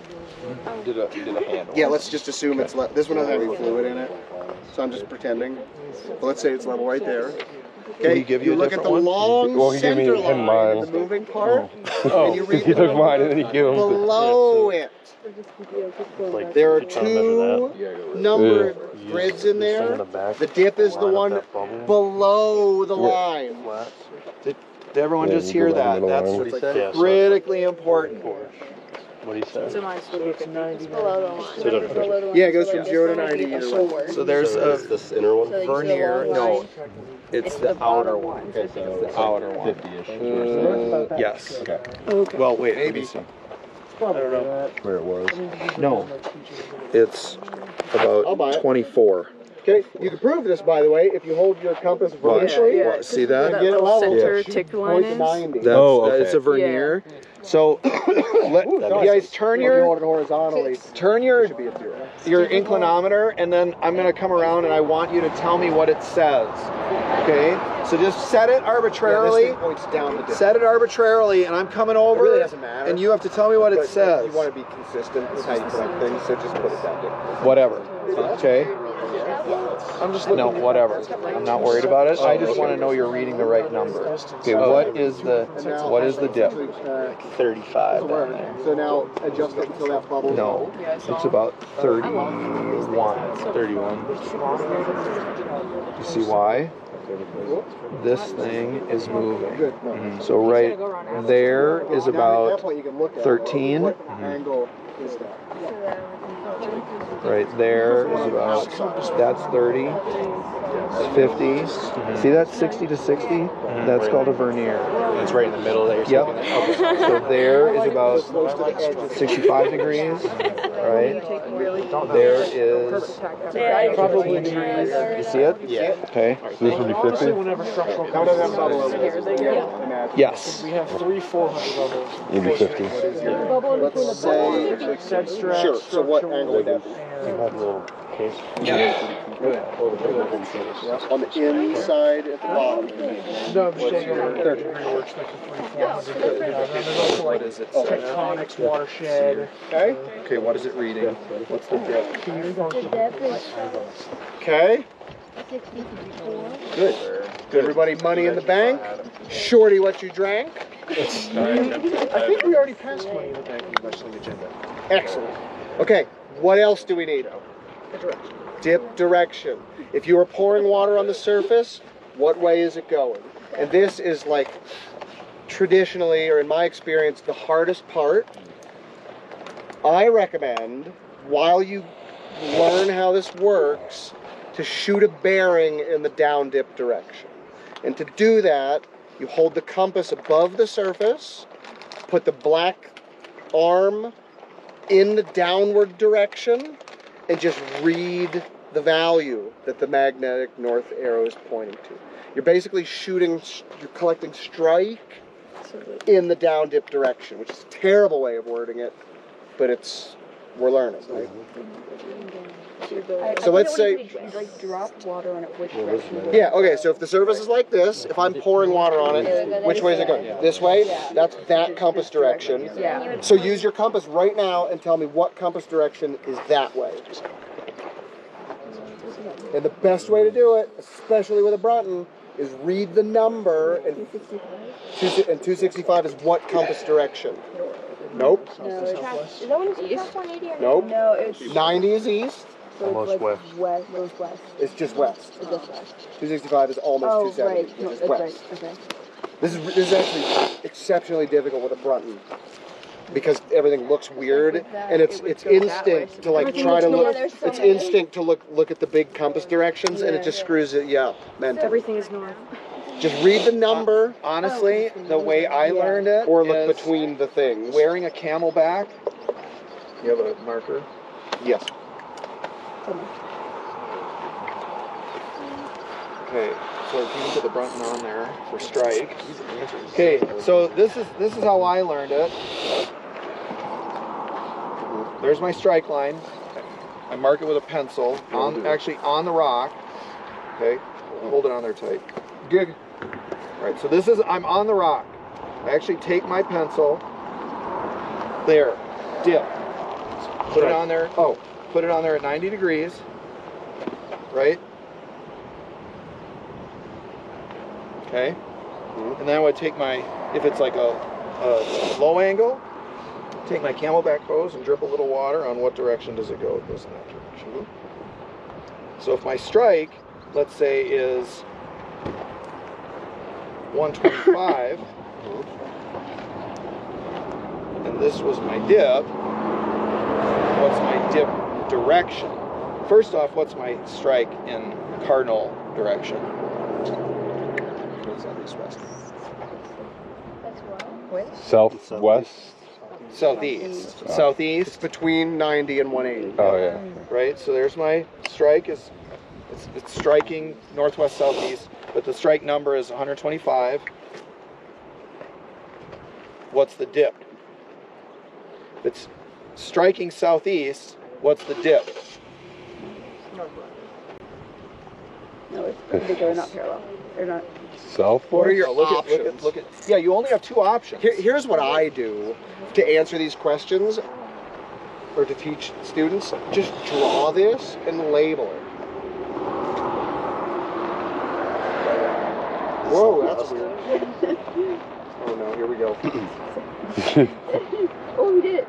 Did a handle. Yeah, let's just assume it's this one doesn't have any fluid in it, so I'm just pretending. But let's say it's level right there. Okay, he give you a look at the different one? long Well, he gave me center him line, mine. the moving part, Oh. and you read He took mine and then he gave him. below it. Like, There are you're trying to measure two number grids in there. The dip is the one below the line. Did everyone Yeah, just you hear go down that? the That's line. what he Yeah, said. so Critically important. What do you say? So mine's It's 90. Below the line. So it doesn't- Below the line. Yeah, it goes So, from like, 0 to this one would 90 be either a way. sword. So there's So a it's this inner one? So you see the vernier. long No, line. it's the outer one. Okay, so The outer one. 50-ish. Yes. Okay. Okay. Well, wait. Maybe. I don't know. Where it was. No. It's I'll buy about it. 24. Okay, you can prove this, by the way, if you hold your compass vertically. Yeah. See that? Get it level. Center Yeah. tick line Point to is. 90. That's, Oh, okay. It's a vernier. So, you guys turn If you your hold it horizontally, should be your inclinometer, and then I'm going to come around and I want you to tell me what it says. Okay? So just set it yeah, this arbitrarily. thing points down the dip. Set it arbitrarily, and I'm coming It over. really doesn't matter. And you have to tell me what it But says. You want to be consistent with how you collect things, so just put it down dip. Whatever. Okay? I'm just looking. No, whatever. I'm not worried about it. I just want to know you're reading the right number. Okay, what is the dip? 35 down there. So now adjust it until that bubble. No, it's about 31. 31. You see why? This thing is moving. Good. No. So right there is Now, at that about point, you can look at 13. What angle is that? Right there is about, that's 30, 50. See that 60 to 60? That's called a vernier. It's right in the middle that you're Yep. sticking it. So there is about Close to the edge. 65 degrees, right? There is, Probably you see it? Yeah. Okay. So this would be 50? Honestly, whenever structural Now does that bubble concepts, over? Yeah. Imagine. Yes. we have 3 400 levels. Maybe 50. Let's say, Set stretch, sure, so what angle would that be? You had a little case. On the inside at the bottom. No, I'm just saying over there. Degree works like a 3 400. And then there's also like tectonics, watershed. Okay? Okay, what is it reading? What's the dip? The depth is Okay. 64. Good. Everybody money in the bank? Shorty what you drank? I think we already passed money in the bank in the wrestling agenda. Excellent. Okay, what else do we need? Dip direction. If you are pouring water on the surface, what way is it going? And this is like traditionally, or in my experience, the hardest part. I recommend, while you learn how this works, to shoot a bearing in the down dip direction. And to do that, you hold the compass above the surface, put the black arm in the downward direction, and just read the value that the magnetic north arrow is pointing to. You're basically shooting, you're collecting strike in the down dip direction, which is a terrible way of wording it, but we're learning, right? So let's say, like drop water on it, which direction? yeah, okay, so if the surface is like this, if I'm pouring water on it, which way is it going? This way? That's that compass direction. Yeah. So use your compass right now and tell me what compass direction is that way. And the best way to do it, especially with a Brunton, is read the number, and 265 is what compass direction? Nope. Is that one is track 180 or Nope. No, it's 90 is east. Almost west. goes west. It's just west. It goes west. 265 is almost Oh, 270, right. which is That's west. right. Okay. This is actually exceptionally difficult with a Brunton because everything looks weird, and it's instinct to like try to look. there's so It's many. instinct to look at the big compass directions, and it just screws it. Yeah, mentally. Everything is north. Just read the number, Honestly, the way I learned it or look is between the things. wearing a camelback. You have a marker? Yes. Okay, so if you can put the Brunton on there for strike. Okay, so this is how I learned it. There's my strike line. I mark it with a pencil actually on the rock. Okay, hold it on there tight. Good. All right, so I'm on the rock. I actually take my pencil. There, dip. Put it on there. Oh, put it on there at 90 degrees. Right. Okay, and then I would take if it's like a low angle, take my Camelback hose and drip a little water on what direction does it go. It goes in that direction. So if my strike, let's say, is 125, and this was my dip, what's my dip direction? First off, what's my strike in cardinal direction? Southeast. Southwest. Southeast. Southeast. It's between 90 and 180. Oh yeah. Right. So there's my strike. It's striking northwest southeast, but the strike number is 125. What's the dip? If it's striking southeast, what's the dip? No, it's they're not parallel. They're not. South. What are your options? Look at. Yeah, you only have two options. Here's what I do to answer these questions or to teach students. Just draw this and label it. Whoa, that's weird. Oh no, here we go. Oh, we did it.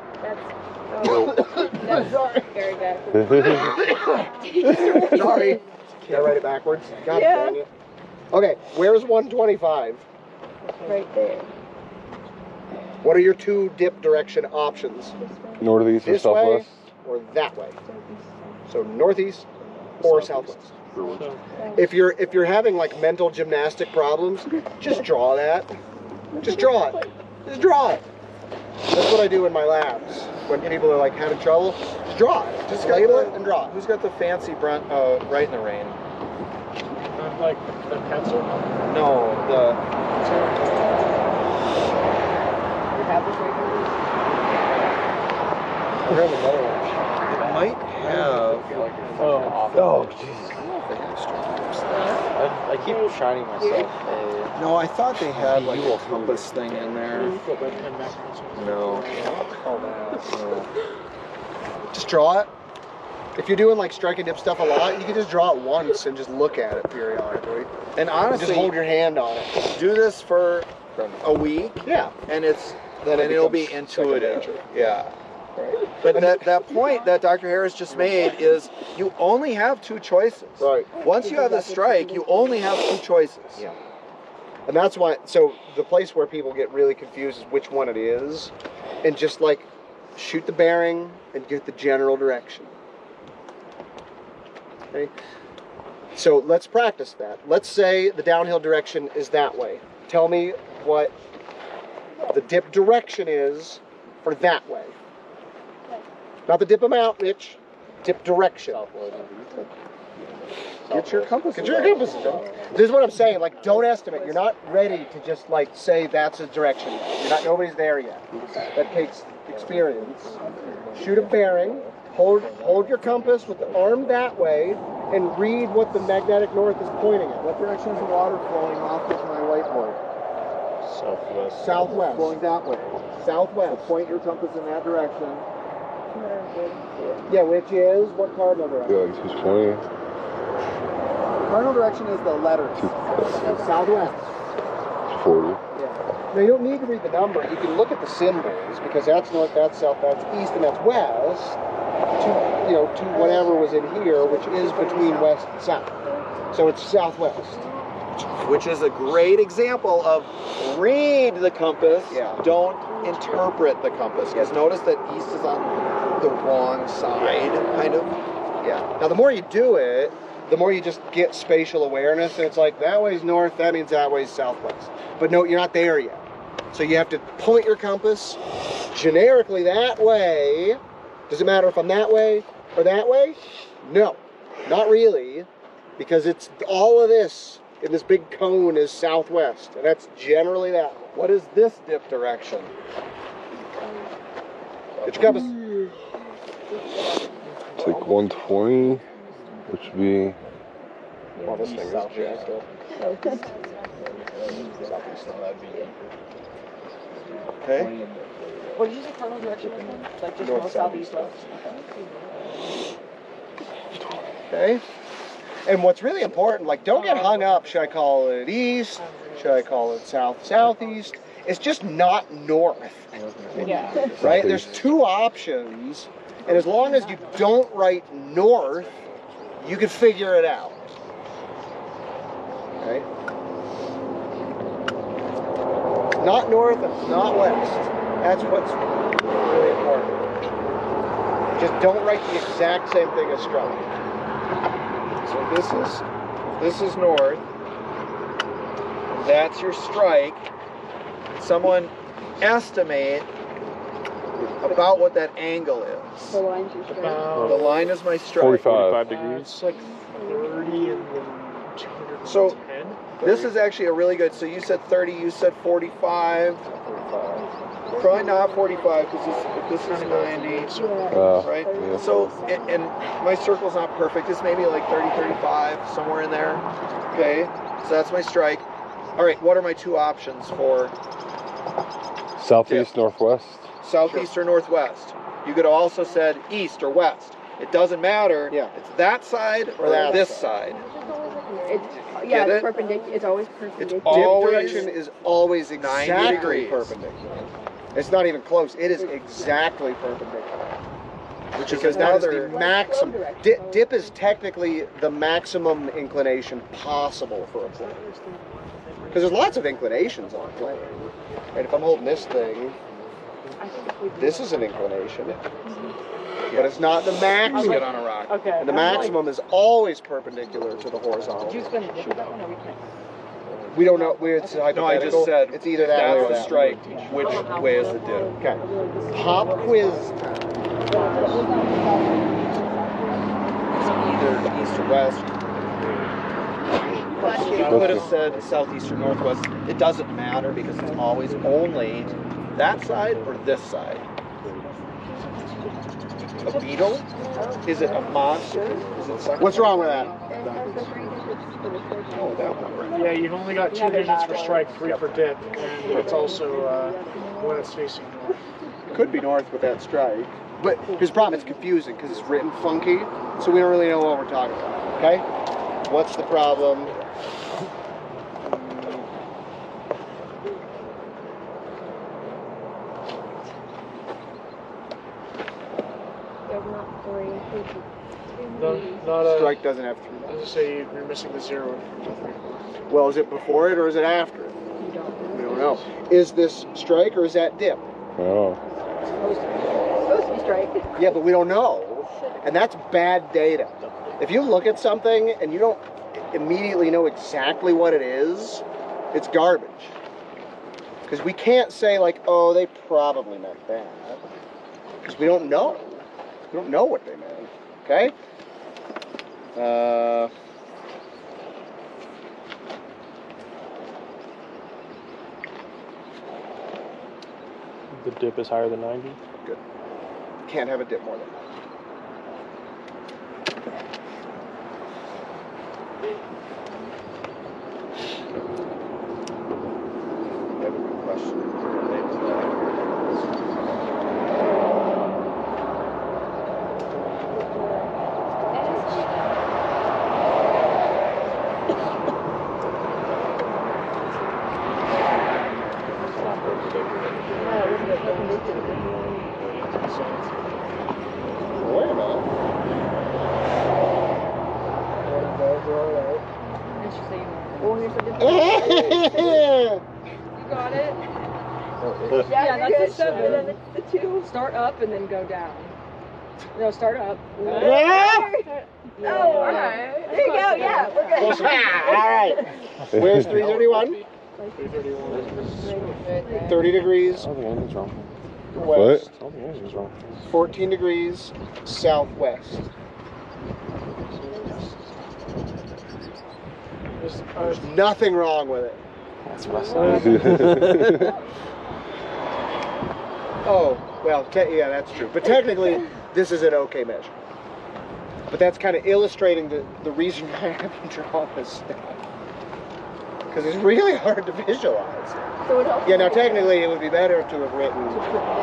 That's very bad. Sorry. Did I write it backwards? God Yeah. dang it. Okay, where's 125? Right there. What are your two dip direction options? Northeast or This way southwest? or that way? So northeast or southwest. If you're having like mental gymnastic problems, just draw that. Just draw it. Just draw it. That's what I do in my labs when people are like having trouble. Just draw it. Just label it and draw it. Who's got the fancy right in the rain? Like the pencil? No, the. We have this right here. I have another one. It might have. Oh, Jesus. I keep shining myself. No, I thought they had like a compass thing in there. No. Just draw it. If you're doing like strike and dip stuff a lot, you can just draw it once and just look at it periodically. And honestly, Just hold your hand on it. do this for a week, Yeah. and Then it'll be becomes second intuitive. nature. Yeah. But that point that Dr. Harris just made is you only have two choices. Right. Once you have the strike, you only have two choices. Yeah. And that's why, so the place where people get really confused is which one it is. And just like shoot the bearing and get the general direction. Okay. So let's practice that. Let's say the downhill direction is that way. Tell me what the dip direction is for that way. Not the dip amount, Mitch. Dip direction. Get your compass. Get your compasses out. This is what I'm saying. Like, don't estimate. You're not ready to just like say that's a direction. You're not. Nobody's there yet. That takes experience. Shoot a bearing. Hold your compass with the arm that way, and read what the magnetic north is pointing at. What direction is the water flowing off of my whiteboard? Southwest. Southwest. Flowing that way. Southwest. So point your compass in that direction. Yeah, which is what cardinal direction? Yeah, like 220. Cardinal direction is the letters. Southwest. 40. Yeah. Now you don't need to read the number. You can look at the symbols because that's north, that's south, that's east, and that's west. To whatever was in here, which is between west and south. So it's southwest. Which is a great example of read the compass, Yeah. don't interpret the compass. Because notice that east is on the wrong side, kind of. Yeah. Now the more you do it, the more you just get spatial awareness, and it's like that way's north, that means that way's southwest. But no, you're not there yet. So you have to point your compass generically that way, Does it matter if I'm that way or that way? No, not really, because it's all of this in this big cone is southwest, and that's generally that way. What is this dip direction? Get your compass. It's like 120, which would be Well, this thing is jacked up. Okay. What did you say cardinal direction was then? Like just North, north, south, east, west? Okay. And what's really important, like, don't get hung up. Should I call it east? Should I call it south, southeast? It's just not north, Yeah. right? There's two options, and as long as you don't write north, you can figure it out. Okay. Not north, and not west. That's what's really important. Just don't write the exact same thing as strike. So this is north. That's your strike. Someone estimate about what that angle is. The line's your straight. The line is my strike. 45 degrees. It's like 30 and then 210. So this is actually a really good. So you said 30. You said 45. Probably not 45 because this is 90. Right? Yeah. So, and my circle's not perfect. It's maybe like 30, 35, somewhere in there. Okay, so that's my strike. All right, what are my two options for Southeast, northwest. southeast or northwest? You could have also said east or west. It doesn't matter. Yeah. It's that side or that this side. side. It's Get it? perpendicular. It's always perpendicular. all- Dip Always direction is always 90 exactly degrees. perpendicular. It's not even close. It is exactly perpendicular. Which Because is that is another. the maximum. Dip is technically the maximum inclination possible for a plane. Because there's lots of inclinations on a plane. And if I'm holding this thing, this is an inclination. But it's not the maximum. Get on a rock. Okay. And the maximum is always perpendicular to the horizontal. Did you explain the dip of that one or we can't? We don't know. It's No, I hypothetical. just said it's either that way or that's the that. strike. Which way is the dip? Okay. Pop quiz. Either east or west. You could have said southeast or northwest. It doesn't matter because it's always only that side or this side. A beetle? Is it a monster? Is it something? What's wrong with that? Oh, that one. Yeah, you've only got 2 digits for strike, 3 for dip, and it's also when it's facing north. Could be north with that strike. But here's the problem, it's confusing because it's written funky, so we don't really know what we're talking about, okay? What's the problem? Not a. Strike doesn't have three. Let's just say you're missing the 0. Well, is it before it or is it after it? We don't know. Is this strike or is that dip? Oh. Supposed to be strike. Yeah, but we don't know. And that's bad data. If you look at something and you don't immediately know exactly what it is, it's garbage. Because we can't say like, oh, they probably meant that. Because we don't know. We don't know what they meant. Okay? The dip is higher than 90. Good. Can't have a dip more than that. I have a good question related to that. Wait a minute. Oh, here's the dip. You got it? Yeah, that's the 7. And then it's the 2. Start up and then go down. No, start up. Oh, all right. There you go. Yeah, we're good. All right. Where's 331? 331. 30 degrees. Oh, the ending's wrong. west, Something is wrong. 14 degrees southwest. There's nothing wrong with it. That's what I said. Oh, well, yeah, that's true. But technically, this is an okay measure. But that's kind of illustrating the reason why I haven't drawn this stuff. Because it's really hard to visualize. So it helps. Yeah, now technically it would be better to have written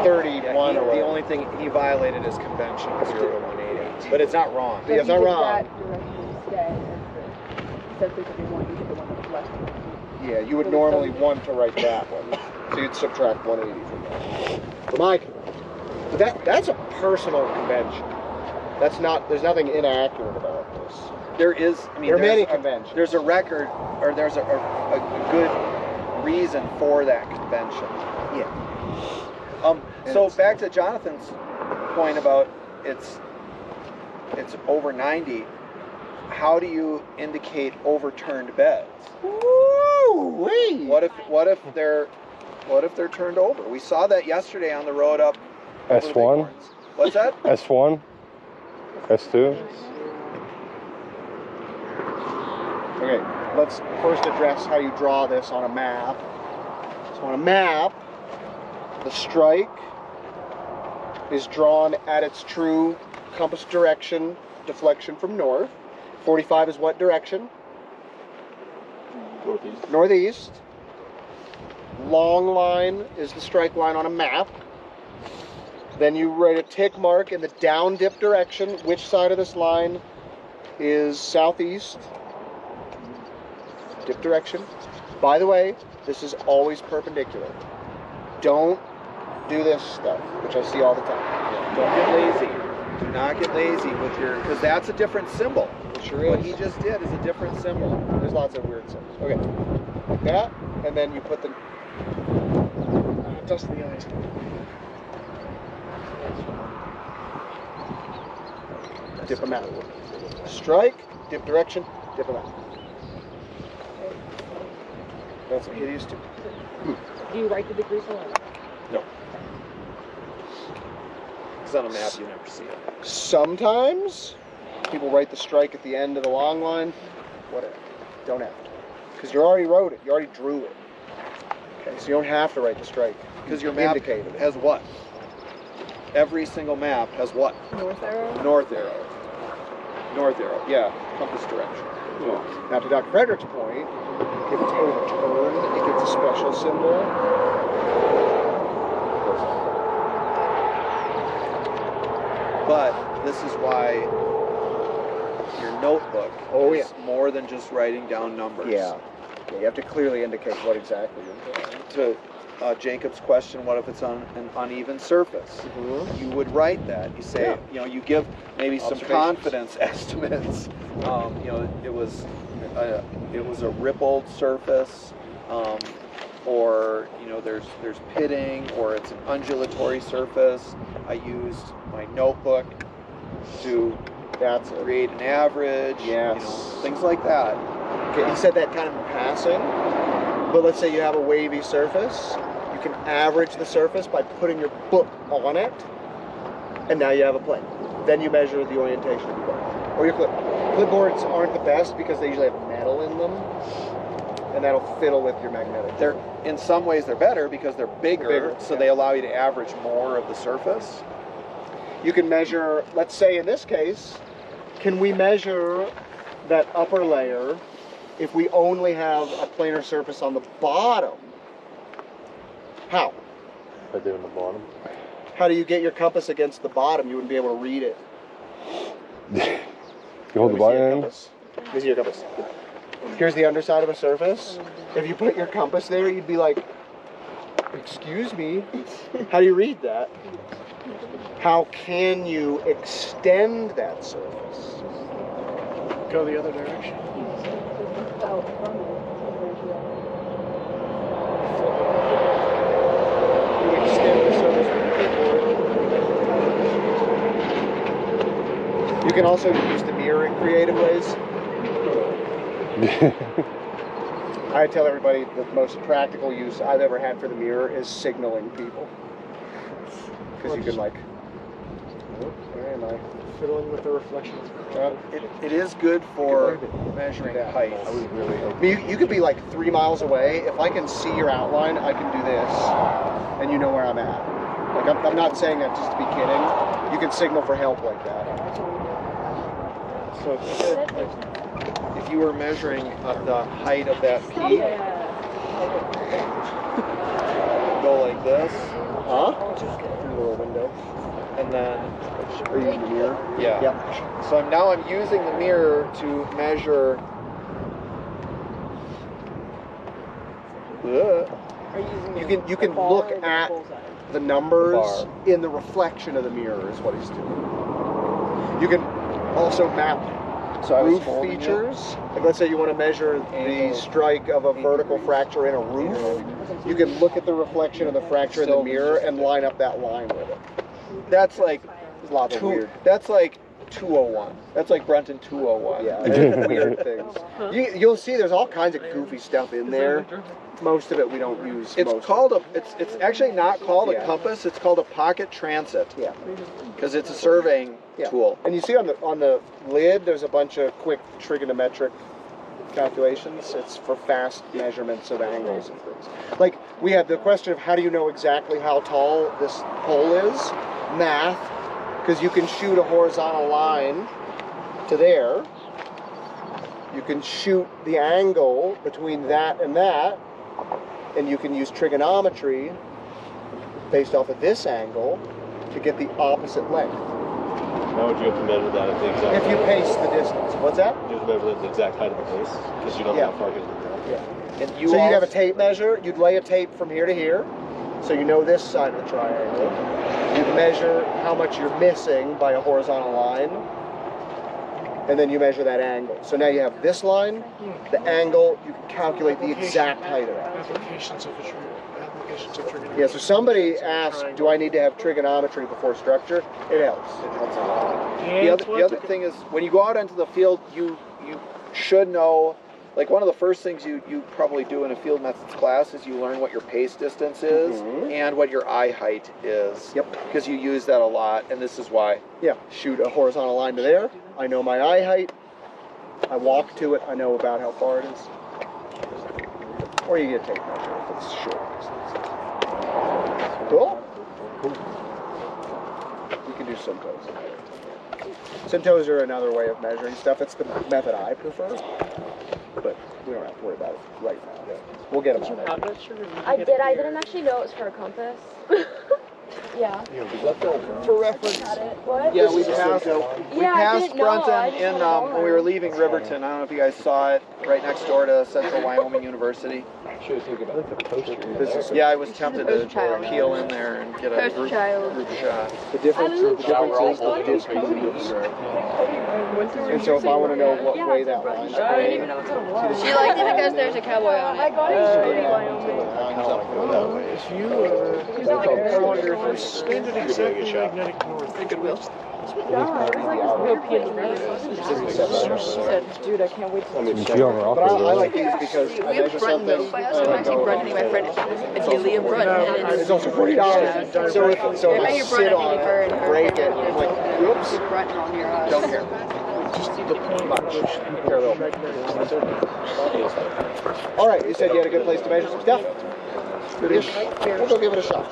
31 or The only thing he violated is convention, 0 to 180. But it's not wrong. Yeah, it's not wrong. That direction instead, instead of 351, you did the one that was left. Yeah, you would normally want to write that one. So you'd subtract 180 from that. For Mike, but that's a personal convention. That's not, there's nothing inaccurate about this. There is, I mean, There are many there's conventions. There's a record, or there's a good reason for that convention. Yeah. So back to Jonathan's point about it's over 90. How do you indicate overturned beds? Woo-wee! What if they're turned over? We saw that yesterday on the road up. over S1? Bighorns. What's that? S1? S2? Okay, let's first address how you draw this on a map. So on a map, the strike is drawn at its true compass direction, deflection from north. 45 is what direction? Northeast. Northeast. Long line is the strike line on a map. Then you write a tick mark in the down dip direction. Which side of this line is southeast? Dip direction. By the way, this is always perpendicular. Don't do this stuff, which I see all the time. Don't get lazy. Do not get lazy with your, because that's a different symbol. It sure What is. he just did is a different symbol. There's lots of weird symbols. Okay. Like that, and then you put the dust the eyes. Dip them out. Strike, dip direction, dip them out. That's what hideous too. Do you write the degrees alone? Because on a map you never see it. Sometimes people write the strike at the end of the long line. Whatever. Don't have to. Because you already wrote it. You already drew it. Okay, so you don't have to write the strike. Because your map indicated it. has what? Every single map has what? North arrow? North arrow. North arrow, yeah, compass direction. Now, to Dr. Frederick's point, if it's overturned, it gets a special symbol. But this is why your notebook is more than just writing down numbers. Yeah. You have to clearly indicate what exactly you're doing. To Jacob's question, what if it's on an uneven surface? You would write that. You say, you give maybe some confidence estimates. It was a rippled surface, or there's pitting, or it's an undulatory surface. I used my notebook to create an average. Things like that. Okay, you said that kind of in passing, but let's say you have a wavy surface. You can average the surface by putting your book on it, and now you have a plane. Then you measure the orientation of your book. Or your clipboard. Clipboards aren't the best because they usually have metal in them, and that'll fiddle with your magnetic. In some ways they're better because they're bigger, so they allow you to average more of the surface. You can measure, let's say in this case, can we measure that upper layer if we only have a planar surface on the bottom? How? By doing the bottom. How do you get your compass against the bottom? You wouldn't be able to read it. You hold the button. Let me see your compass. Here's the underside of a surface. If you put your compass there, you'd be like, excuse me, how do you read that? How can you extend that surface? Go the other direction. You extend the surface with the keyboard. You can also use the mirror in creative ways. I tell everybody the most practical use I've ever had for the mirror is signaling people. because you can like. Where am I? Fiddling with the reflections. It is good for measuring height. I was really. I mean, you could be like 3 miles away. If I can see your outline, I can do this, and you know where I'm at. Like I'm not saying that just to be kidding. You can signal for help like that. So if you were measuring the height of that peak, go like this, Huh? Through the little window. and then Are you using the mirror? yeah. Yep. So now I'm using the mirror to measure. You can look at the numbers in the reflection of the mirror is what he's doing. You can also map roof features. Like let's say you want to measure the strike of a vertical fracture in a roof. You can look at the reflection of the fracture in the mirror and line up that line with it. That's like There's lots of weird. That's like 201. That's like Brenton 201. Yeah, there's weird things. You'll see there's all kinds of goofy stuff in there. Most of it we don't use. It's actually not called a compass. It's called a pocket transit. Yeah. Because it's a surveying tool. And you see on the lid, there's a bunch of quick trigonometric calculations. It's for fast measurements of angles and things. Like we have the question of how do you know exactly how tall this pole is? Math, because you can shoot a horizontal line to there. You can shoot the angle between that, and you can use trigonometry based off of this angle to get the opposite length. How would you have to measure that at the exact If you pace the distance. What's that? You have to measure the exact height of the pace because you don't know how far it is. Yeah. So you'd have a tape measure. You'd lay a tape from here to here, so you know this side of the triangle. You'd measure how much you're missing by a horizontal line, and then you measure that angle. So now you have this line, the angle, you can calculate the exact height of that. Applications of trigonometry. Yeah, so somebody asked, do I need to have trigonometry before structure? It helps. It helps a lot. The other thing is, when you go out into the field, you should know, like one of the first things you probably do in a field methods class is you learn what your pace distance is and what your eye height is. Yep. Because you use that a lot, and this is why. Yeah, shoot a horizontal line to there. I know my eye height. I walk to it. I know about how far it is. Or you get a tape measure if it's short distance. Cool? You can do symptoms. Symptoms are another way of measuring stuff. It's the method I prefer, but we don't have to worry about it right now. We'll get them on there. I did. I didn't actually know it was for a compass. Yeah. For reference. What? Yeah, we passed Brunton in when we were leaving Riverton. I don't know if you guys saw it. Right next door to Central Wyoming University. Yeah, I was tempted to peel in there and get a group shot. The difference is the distance. And so if I want to know what way that line's going, She liked it because there's a cowboy on it. If you wonder if you spin it exactly magnetic north, think it will. Dude, I can't wait to but I like these because I measure something. It's also $40. So if I sit on it, break it, like, whoops, don't care. Just the point much. All right, you said you had a good place to measure some stuff? Good-ish. We'll go give it a shot.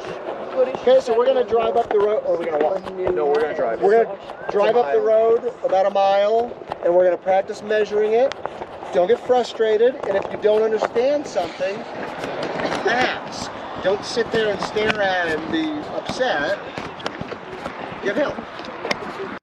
Okay, so we're going to drive up the road, or we're going to walk? No, we're going to drive. We're going to drive up the road about a mile, and we're going to practice measuring it. Don't get frustrated, and if you don't understand something, ask. Don't sit there and stare at it and be upset. Get help.